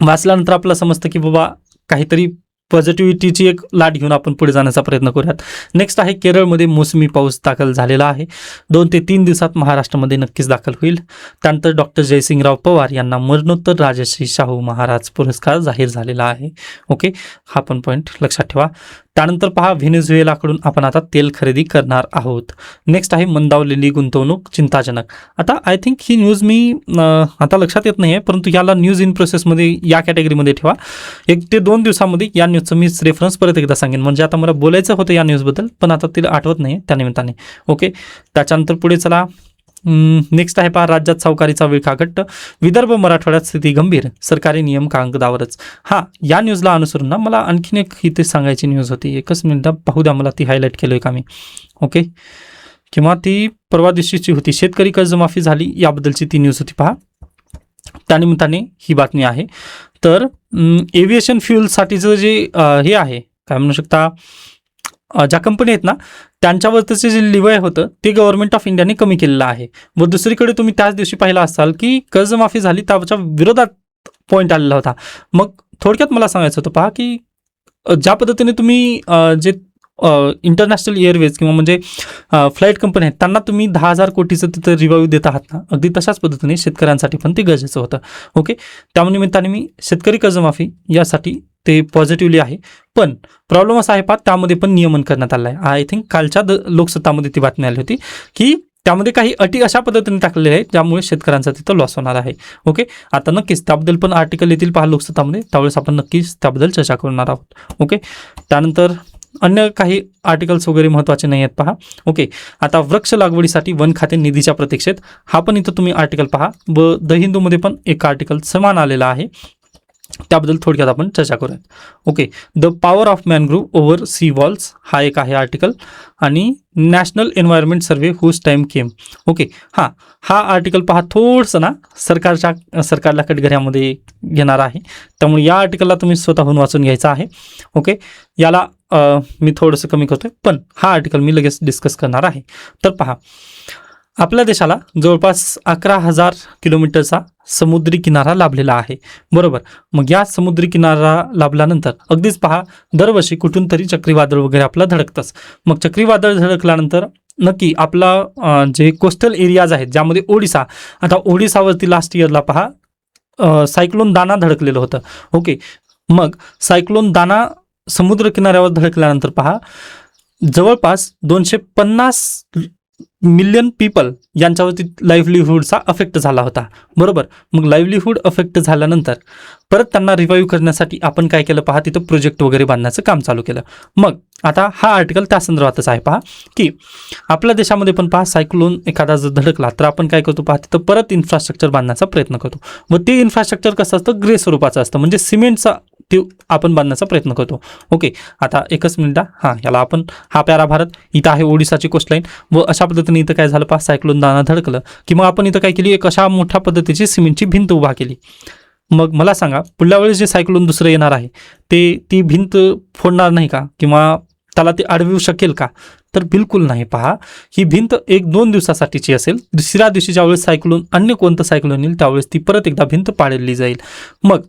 वाचल्यानंतर आपल्याला समजतं की बाबा काहीतरी पॉझिटिव्हिटीची एक लाट घेऊन आपण पुढे जाण्याचा प्रयत्न करूयात. नेक्स्ट आहे केरळमध्ये मोसमी पाऊस दाखल झालेला आहे, 2 ते 3 दिवसात महाराष्ट्रामध्ये नक्कीच दाखल होईल. त्यानंतर डॉक्टर जयसिंगराव पवार यांना मरणोत्तर राजश्री शाहू महाराज पुरस्कार जाहीर झालेला आहे. ओके, हा पण पॉईंट लक्षात ठेवा. त्यानंतर पहा व्हेनेझुएलाकडून आपण आता तेल खरेदी करणार आहोत. नेक्स्ट आहे मंदावलेली गुंतवणूक चिंताजनक. आता आय थिंक ही न्यूज मी आता लक्षात येत नाही आहे, परंतु याला न्यूज इन प्रोसेसमध्ये या कॅटेगरीमध्ये ठेवा. 1 ते 2 दिवसामध्ये या न्यूजचं मी रेफरन्स परत एकदा सांगेन, म्हणजे आता मला बोलायचं होतं या न्यूजबद्दल पण आता तिला आठवत नाही आहे त्यानिमित्ताने. ओके, त्याच्यानंतर पुढे चला. नेक्स्ट आहे पहा राज्यात सावकारीचा विळखा घट्ट, विदर्भ मराठवाड्यात स्थिती गंभीर, सरकारी नियम कागदावरच. हां, या न्यूजला अनुसरून ना मला आणखीन एक इथे सांगायची न्यूज होती, एकच मिनिट पाहू द्या, मला ती हायलाईट केलं आहे का मी. ओके, किंवा ती परवा दिवशीची होती, शेतकरी कर्जमाफी झाली याबद्दलची ती न्यूज होती पहा, त्यानिमित्ताने ही बातमी आहे. तर एव्हिएशन फ्युलसाठीचं जे हे आहे काय म्हणू शकता, ज्या कंपनी आहेत ना त्यांच्यावरचं जे लिवय होतं ते गव्हर्नमेंट ऑफ इंडियाने कमी केलेलं आहे. व दुसरीकडे तुम्ही त्याच दिवशी पाहिला असाल की कर्जमाफी झाली त्याच्या विरोधात पॉईंट आलेला होता. मग थोडक्यात मला सांगायचं होतं पहा की ज्या पद्धतीने तुम्ही जे इंटरनॅशनल एअरवेज किंवा म्हणजे फ्लाईट कंपनी आहेत त्यांना तुम्ही 10,000 कोटीचं तिथं रिव्हाइव देत आहात ना, अगदी तशाच पद्धतीने शेतकऱ्यांसाठी पण ते गरजेचं होतं. ओके, त्यानिमित्ताने मी शेतकरी कर्जमाफी यासाठी ते पॉझिटिव्हली आहे, पण प्रॉब्लेम असा आहे पहा त्यामध्ये पण नियमन करण्यात आलं आहे. आय थिंक कालच्या लोकसत्तामध्ये ती बातमी आली होती की त्यामध्ये काही अटी अशा पद्धतीने टाकलेल्या आहेत ज्यामुळे शेतकऱ्यांचा तिथं लॉस होणार आहे. ओके, आता नक्कीच त्याबद्दल पण आर्टिकल येतील पहा लोकसत्तामध्ये, त्यावेळेस आपण नक्कीच त्याबद्दल चर्चा करणार आहोत. ओके, त्यानंतर अन्य काही आर्टिकल्स वगैरे महत्त्वाचे नाही आहेत पहा. ओके, आता वृक्ष लागवडीसाठी वन खाते निधीच्या प्रतीक्षेत, हा पण इथं तुम्ही आर्टिकल पहा व द हिंदूमध्ये पण एक आर्टिकल समान आलेला आहे, त्याबद्दल थोडक्यात आपण चर्चा करूयात. Okay, the power of mangrove over sea walls हा एक आहे आर्टिकल, आणि national environment survey whose time came. Okay, हा आर्टिकल पहा थोडंसं ना सरकारला कटघऱ्यामध्ये घेणार आहे, त्यामुळे या आर्टिकलला तुम्ही स्वतःहून वाचून घ्यायचा आहे. ओके, याला मी थोडंसं कमी करतोय, पण हा आर्टिकल मी लगेच डिस्कस करणार आहे. तर पहा, आपल्या देशाला जवळपास 11,000 किलोमीटरचा समुद्री किनारा लाभलेला आहे, बरोबर. मग या समुद्री किनारा लाभल्यानंतर अगदीच पहा दरवर्षी कुठून तरी चक्रीवादळ वगैरे आपलं धडकतंच. मग चक्रीवादळ धडकल्यानंतर नक्की आपला जे कोस्टल एरियाज आहेत ज्यामध्ये ओडिसा, आता ओडिसावरती लास्ट इयरला पहा सायक्लोन दाना धडकलेलं होतं. ओके, मग सायक्लोन दाना समुद्र किनाऱ्यावर धडकल्यानंतर पहा जवळपास 250 मिलियन पीपल यांच्यावरती लाईव्हलीहूडचा अफेक्ट झाला होता, बरोबर. मग लाईव्हलीहूड अफेक्ट झाल्यानंतर परत त्यांना रिवाईव्ह करण्यासाठी आपण काय केलं पहा, तिथं प्रोजेक्ट वगैरे बांधण्याचं काम चालू केलं. मग आता हा आर्टिकल त्या संदर्भातच आहे पहा, की आपल्या देशामध्ये पण पहा सायक्लोन एखादा जर धडकला तर आपण काय करतो पहा, तिथं परत इन्फ्रास्ट्रक्चर बांधण्याचा प्रयत्न करतो. व ते इन्फ्रास्ट्रक्चर कसं असतं, ग्रे स्वरूपाचं असतं, म्हणजे सिमेंटचा ते आपण बांधण्याचा प्रयत्न करतो. ओके, आता एकच मिनिट, याला आपण हा प्यारा भारत, इथं आहे ओडिसाची कोस्टलाईन, व अशा पद्धतीने इथं काय झालं पहा सायक्लोन दाना धडकलं की मग आपण इथं काय केली, एक अशा मोठ्या पद्धतीची सिमेंटची भिंत उभा केली. मग मला सांगा पुढल्या वेळेस जे सायक्लोन दुसरं येणार आहे ते ती भिंत फोडणार नाही का, किंवा त्याला ते अडवू शकेल का? तर बिलकुल नाही. पहा, ही भिंत 1-2 दिवसासाठीची असेल, दुसऱ्या दिवशी ज्यावेळेस सायक्लोन अन्य कोणतं सायक्लोन येईल त्यावेळेस ती परत एकदा भिंत पाडली जाईल. मग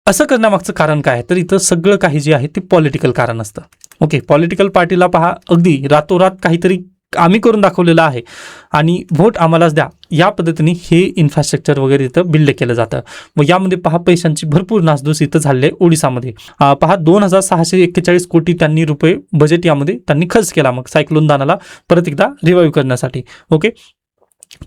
असं करण्यामागचं कारण काय आहे, तर इथं सगळं काही जे आहे ते पॉलिटिकल कारण असतं. ओके, पॉलिटिकल पार्टीला पहा अगदी रातोरात काहीतरी आम्ही करून दाखवलेलं आहे आणि व्होट आम्हालाच द्या, या पद्धतीने हे इन्फ्रास्ट्रक्चर वगैरे इथं बिल्ड केलं जातं. मग यामध्ये पहा पैशांची भरपूर नासधूस इथं झाली आहे ओडिसामध्ये. पहा 2,641 कोटी त्यांनी रुपये बजेट यामध्ये त्यांनी खर्च केला मग सायक्लोन दानाला परत एकदा रिवाईव्ह करण्यासाठी. ओके,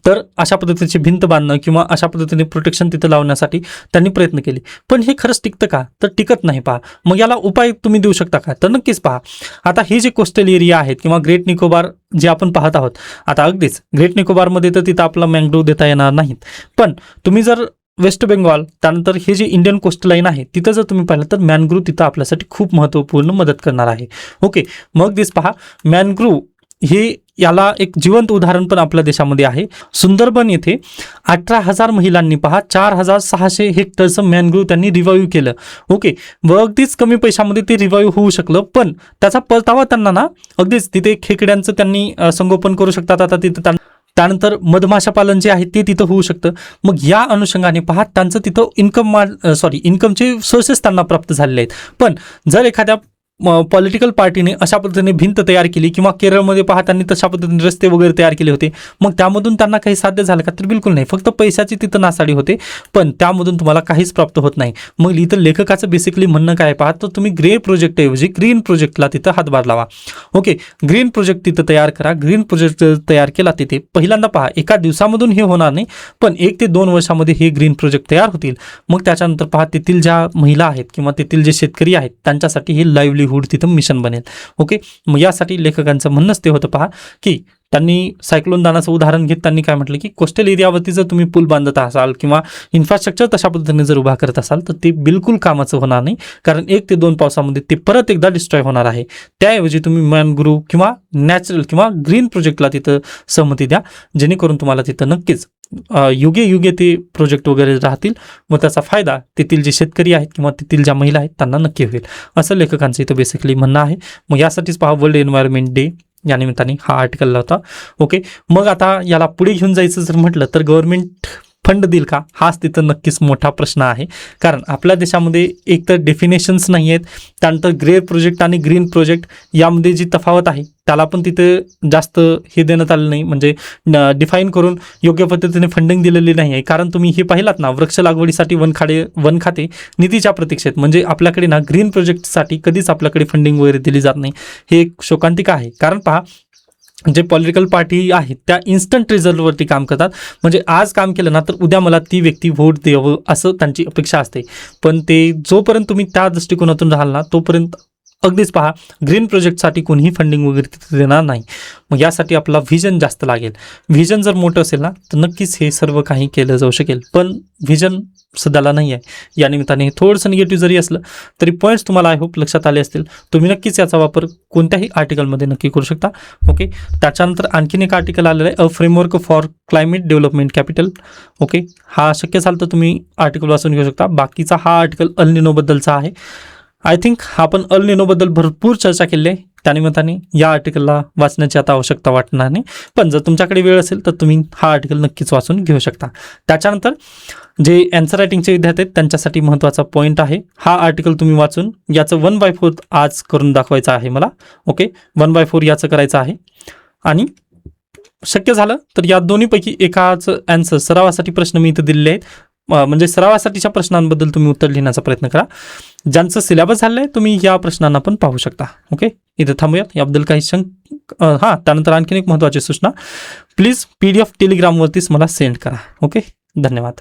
तर अशा पद्धतीची भिंत बांधणं किंवा अशा पद्धतीने प्रोटेक्शन तिथं लावण्यासाठी त्यांनी प्रयत्न केले, पण हे खरंच टिकतं का, तर टिकत नाही. पहा, मग याला उपाय तुम्ही देऊ शकता का, तर नक्कीच पहा. आता हे जे कोस्टल एरिया आहेत किंवा ग्रेट निकोबार जे आपण पाहत आहोत, आता अगदीच ग्रेट निकोबारमध्ये तर तिथं आपला मँग्रोव्ह देता येणार नाहीत, पण तुम्ही जर वेस्ट बेंगॉल त्यानंतर हे जे इंडियन कोस्टलाईन आहे तिथं जर तुम्ही पाहिलं तर मॅनग्रोव्ह तिथं आपल्यासाठी खूप महत्त्वपूर्ण मदत करणार आहे. ओके, मग दिस पहा मॅनग्रोव्ह हे याला एक जिवंत उदाहरण पण आपल्या देशामध्ये आहे. सुंदरबन येथे 18,000 महिलांनी पहा 4,600 हेक्टरचं मॅनग्रोव्ह त्यांनी रिवाईव्ह केलं. ओके, व अगदीच कमी पैशामध्ये ते रिवाईव्ह होऊ शकलं, पण त्याचा परतावा त्यांना ना अगदीच तिथे खेकड्यांचं त्यांनी संगोपन करू शकतात. आता तिथं त्यानंतर मधमाशा पालन जे आहे ते तिथं होऊ शकतं. मग या अनुषंगाने पहा त्यांचं तिथं इन्कमचे सोर्सेस त्यांना प्राप्त झालेले आहेत. पण जर एखाद्या पॉलिटिकल पार्टीने अशा पद्धतीने भिंत तयार केली किंवा केरळमध्ये पहा त्यांनी तशा पद्धतीने रस्ते वगैरे तयार केले होते, मग त्यामधून त्यांना काही साध्य झालं का, तर बिलकुल नाही. फक्त पैशाची तिथं नासाडी होते, पण त्यामधून तुम्हाला काहीच प्राप्त होत नाही. मग इथं लेखकाचं बेसिकली म्हणणं काय पहा, तर तुम्ही ग्रे प्रोजेक्टऐवजी ग्रीन प्रोजेक्टला तिथं हातभार लावा. ओके, ग्रीन प्रोजेक्ट तिथं तयार करा. ग्रीन प्रोजेक्ट तयार केला तिथे पहिल्यांदा पहा एका दिवसामधून हे होणार नाही, पण 1 ते 2 वर्षामध्ये हे ग्रीन प्रोजेक्ट तयार होतील. मग त्याच्यानंतर पहा तेथील ज्या महिला आहेत किंवा तेथील जे शेतकरी आहेत त्यांच्यासाठी हे लाईव्हलीहूड तिथं मिशन बनेल. ओके, मग यासाठी लेखकांचं म्हणणंच ते होतं पहा की त्यांनी सायक्लोन दानाचं उदाहरण घेत त्यांनी काय म्हटलं की कोस्टल एरियावरती जर तुम्ही पूल बांधत असाल किंवा इन्फ्रास्ट्रक्चर तशा पद्धतीने जर उभा करत असाल तर ते बिलकुल कामाचं होणार नाही, कारण 1 ते 2 पावसामध्ये ते परत एकदा डिस्ट्रॉय होणार आहे. त्याऐवजी तुम्ही मॅनग्रोव्ह किंवा नॅचरल किंवा ग्रीन प्रोजेक्टला तिथं सहमती द्या, जेणेकरून तुम्हाला तिथं नक्कीच युगे ते प्रोजेक्ट वगैरे राहतील व त्याचा फायदा तेथील जे शेतकरी आहेत किंवा तेथील ज्या महिला आहेत त्यांना नक्की होईल, असं लेखकांचं इथं बेसिकली म्हणणं आहे. मग यासाठीच पहा वर्ल्ड एन्व्हायरमेंट डे या निमित्ताने हा आर्टिकल होता. ओके, मग आता याला पुढे घेऊन जायचं जर म्हटलं तर गव्हर्नमेंट फंड देईल का, हाच तिथं नक्कीच मोठा प्रश्न आहे. कारण आपल्या देशामध्ये एक तर डेफिनेशन्स नाही आहेत, त्यानंतर ग्रे प्रोजेक्ट आणि ग्रीन प्रोजेक्ट यामध्ये जी तफावत आहे त्याला पण तिथे जास्त हे देण्यात आलं नाही, म्हणजे डिफाईन करून योग्य पद्धतीने फंडिंग दिलेली नाही आहे. कारण तुम्ही हे पाहिलात ना, वृक्ष लागवडीसाठी वन खाते निधीच्या प्रतीक्षेत, म्हणजे आपल्याकडे ना ग्रीन प्रोजेक्टसाठी कधीच आपल्याकडे फंडिंग वगैरे दिली जात नाही. हे एक शोकांतिका आहे. कारण पहा जे पॉलिटिकल पार्टी आहेत त्या इन्स्टंट रिझल्टवरती काम करतात. म्हणजे आज काम केलं ना तर उद्या मला ती व्यक्ती व्होट द्यावं असं त्यांची अपेक्षा असते. पण ते जोपर्यंत तुम्ही त्या दृष्टिकोनातून राहाल ना तोपर्यंत अगदीच पहा, ग्रीन प्रोजेक्टसाठी कोणीही फंडिंग वगैरे तिथे देणार नाही. मग यासाठी आपला व्हिजन जास्त लागेल. व्हिजन जर मोठं असेल ना तर नक्कीच हे सर्व काही केलं जाऊ शकेल. पण व्हिजन सध्याला नाही आहे. या निमित्ताने थोडंसं निगेटिव्ह जरी असलं तरी पॉईंट्स तुम्हाला आय होप लक्षात आले असतील. तुम्ही नक्कीच याचा वापर कोणत्याही आर्टिकलमध्ये नक्की करू शकता. ओके, त्याच्यानंतर आणखीन एक आर्टिकल आलेलं आहे, a framework for climate development capital. Okay, हा शक्य झालं तर तुम्ही आर्टिकल वाचून घेऊ शकता. बाकीचा हा आर्टिकल अल निनोबद्दलचा आहे. आय थिंक आपण अल निनोबद्दल भरपूर चर्चा केली आहे. त्यानिमित्ताने या आर्टिकलला वाचण्याची आता आवश्यकता वाटणार नाही. पण जर तुमच्याकडे वेळ असेल तर तुम्ही हा आर्टिकल नक्कीच वाचून घेऊ शकता. त्याच्यानंतर जे ॲन्सर रायटिंगचे विद्यार्थी आहेत त्यांच्यासाठी महत्त्वाचा पॉईंट आहे, हा आर्टिकल तुम्ही वाचून याचं 1/4 आज करून दाखवायचं आहे मला. ओके, 1/4 याचं करायचं आहे. आणि शक्य झालं तर या दोन्हीपैकी एकाचं ॲन्सर सरावासाठी प्रश्न मी इथं दिलेले आहेत. म्हणजे सरावासाठीच्या प्रश्नांबद्दल तुम्ही उत्तर लिहिण्याचा प्रयत्न करा. ज्यांचं सिलेबस झालं आहे तुम्ही या प्रश्नांना पण पाहू शकता. ओके, इथं थांबूयात. याबद्दल काही त्यानंतर आणखीन एक महत्त्वाची सूचना, प्लीज PDF टेलिग्रामवरतीच मला सेंड करा. ओके, धन्यवाद.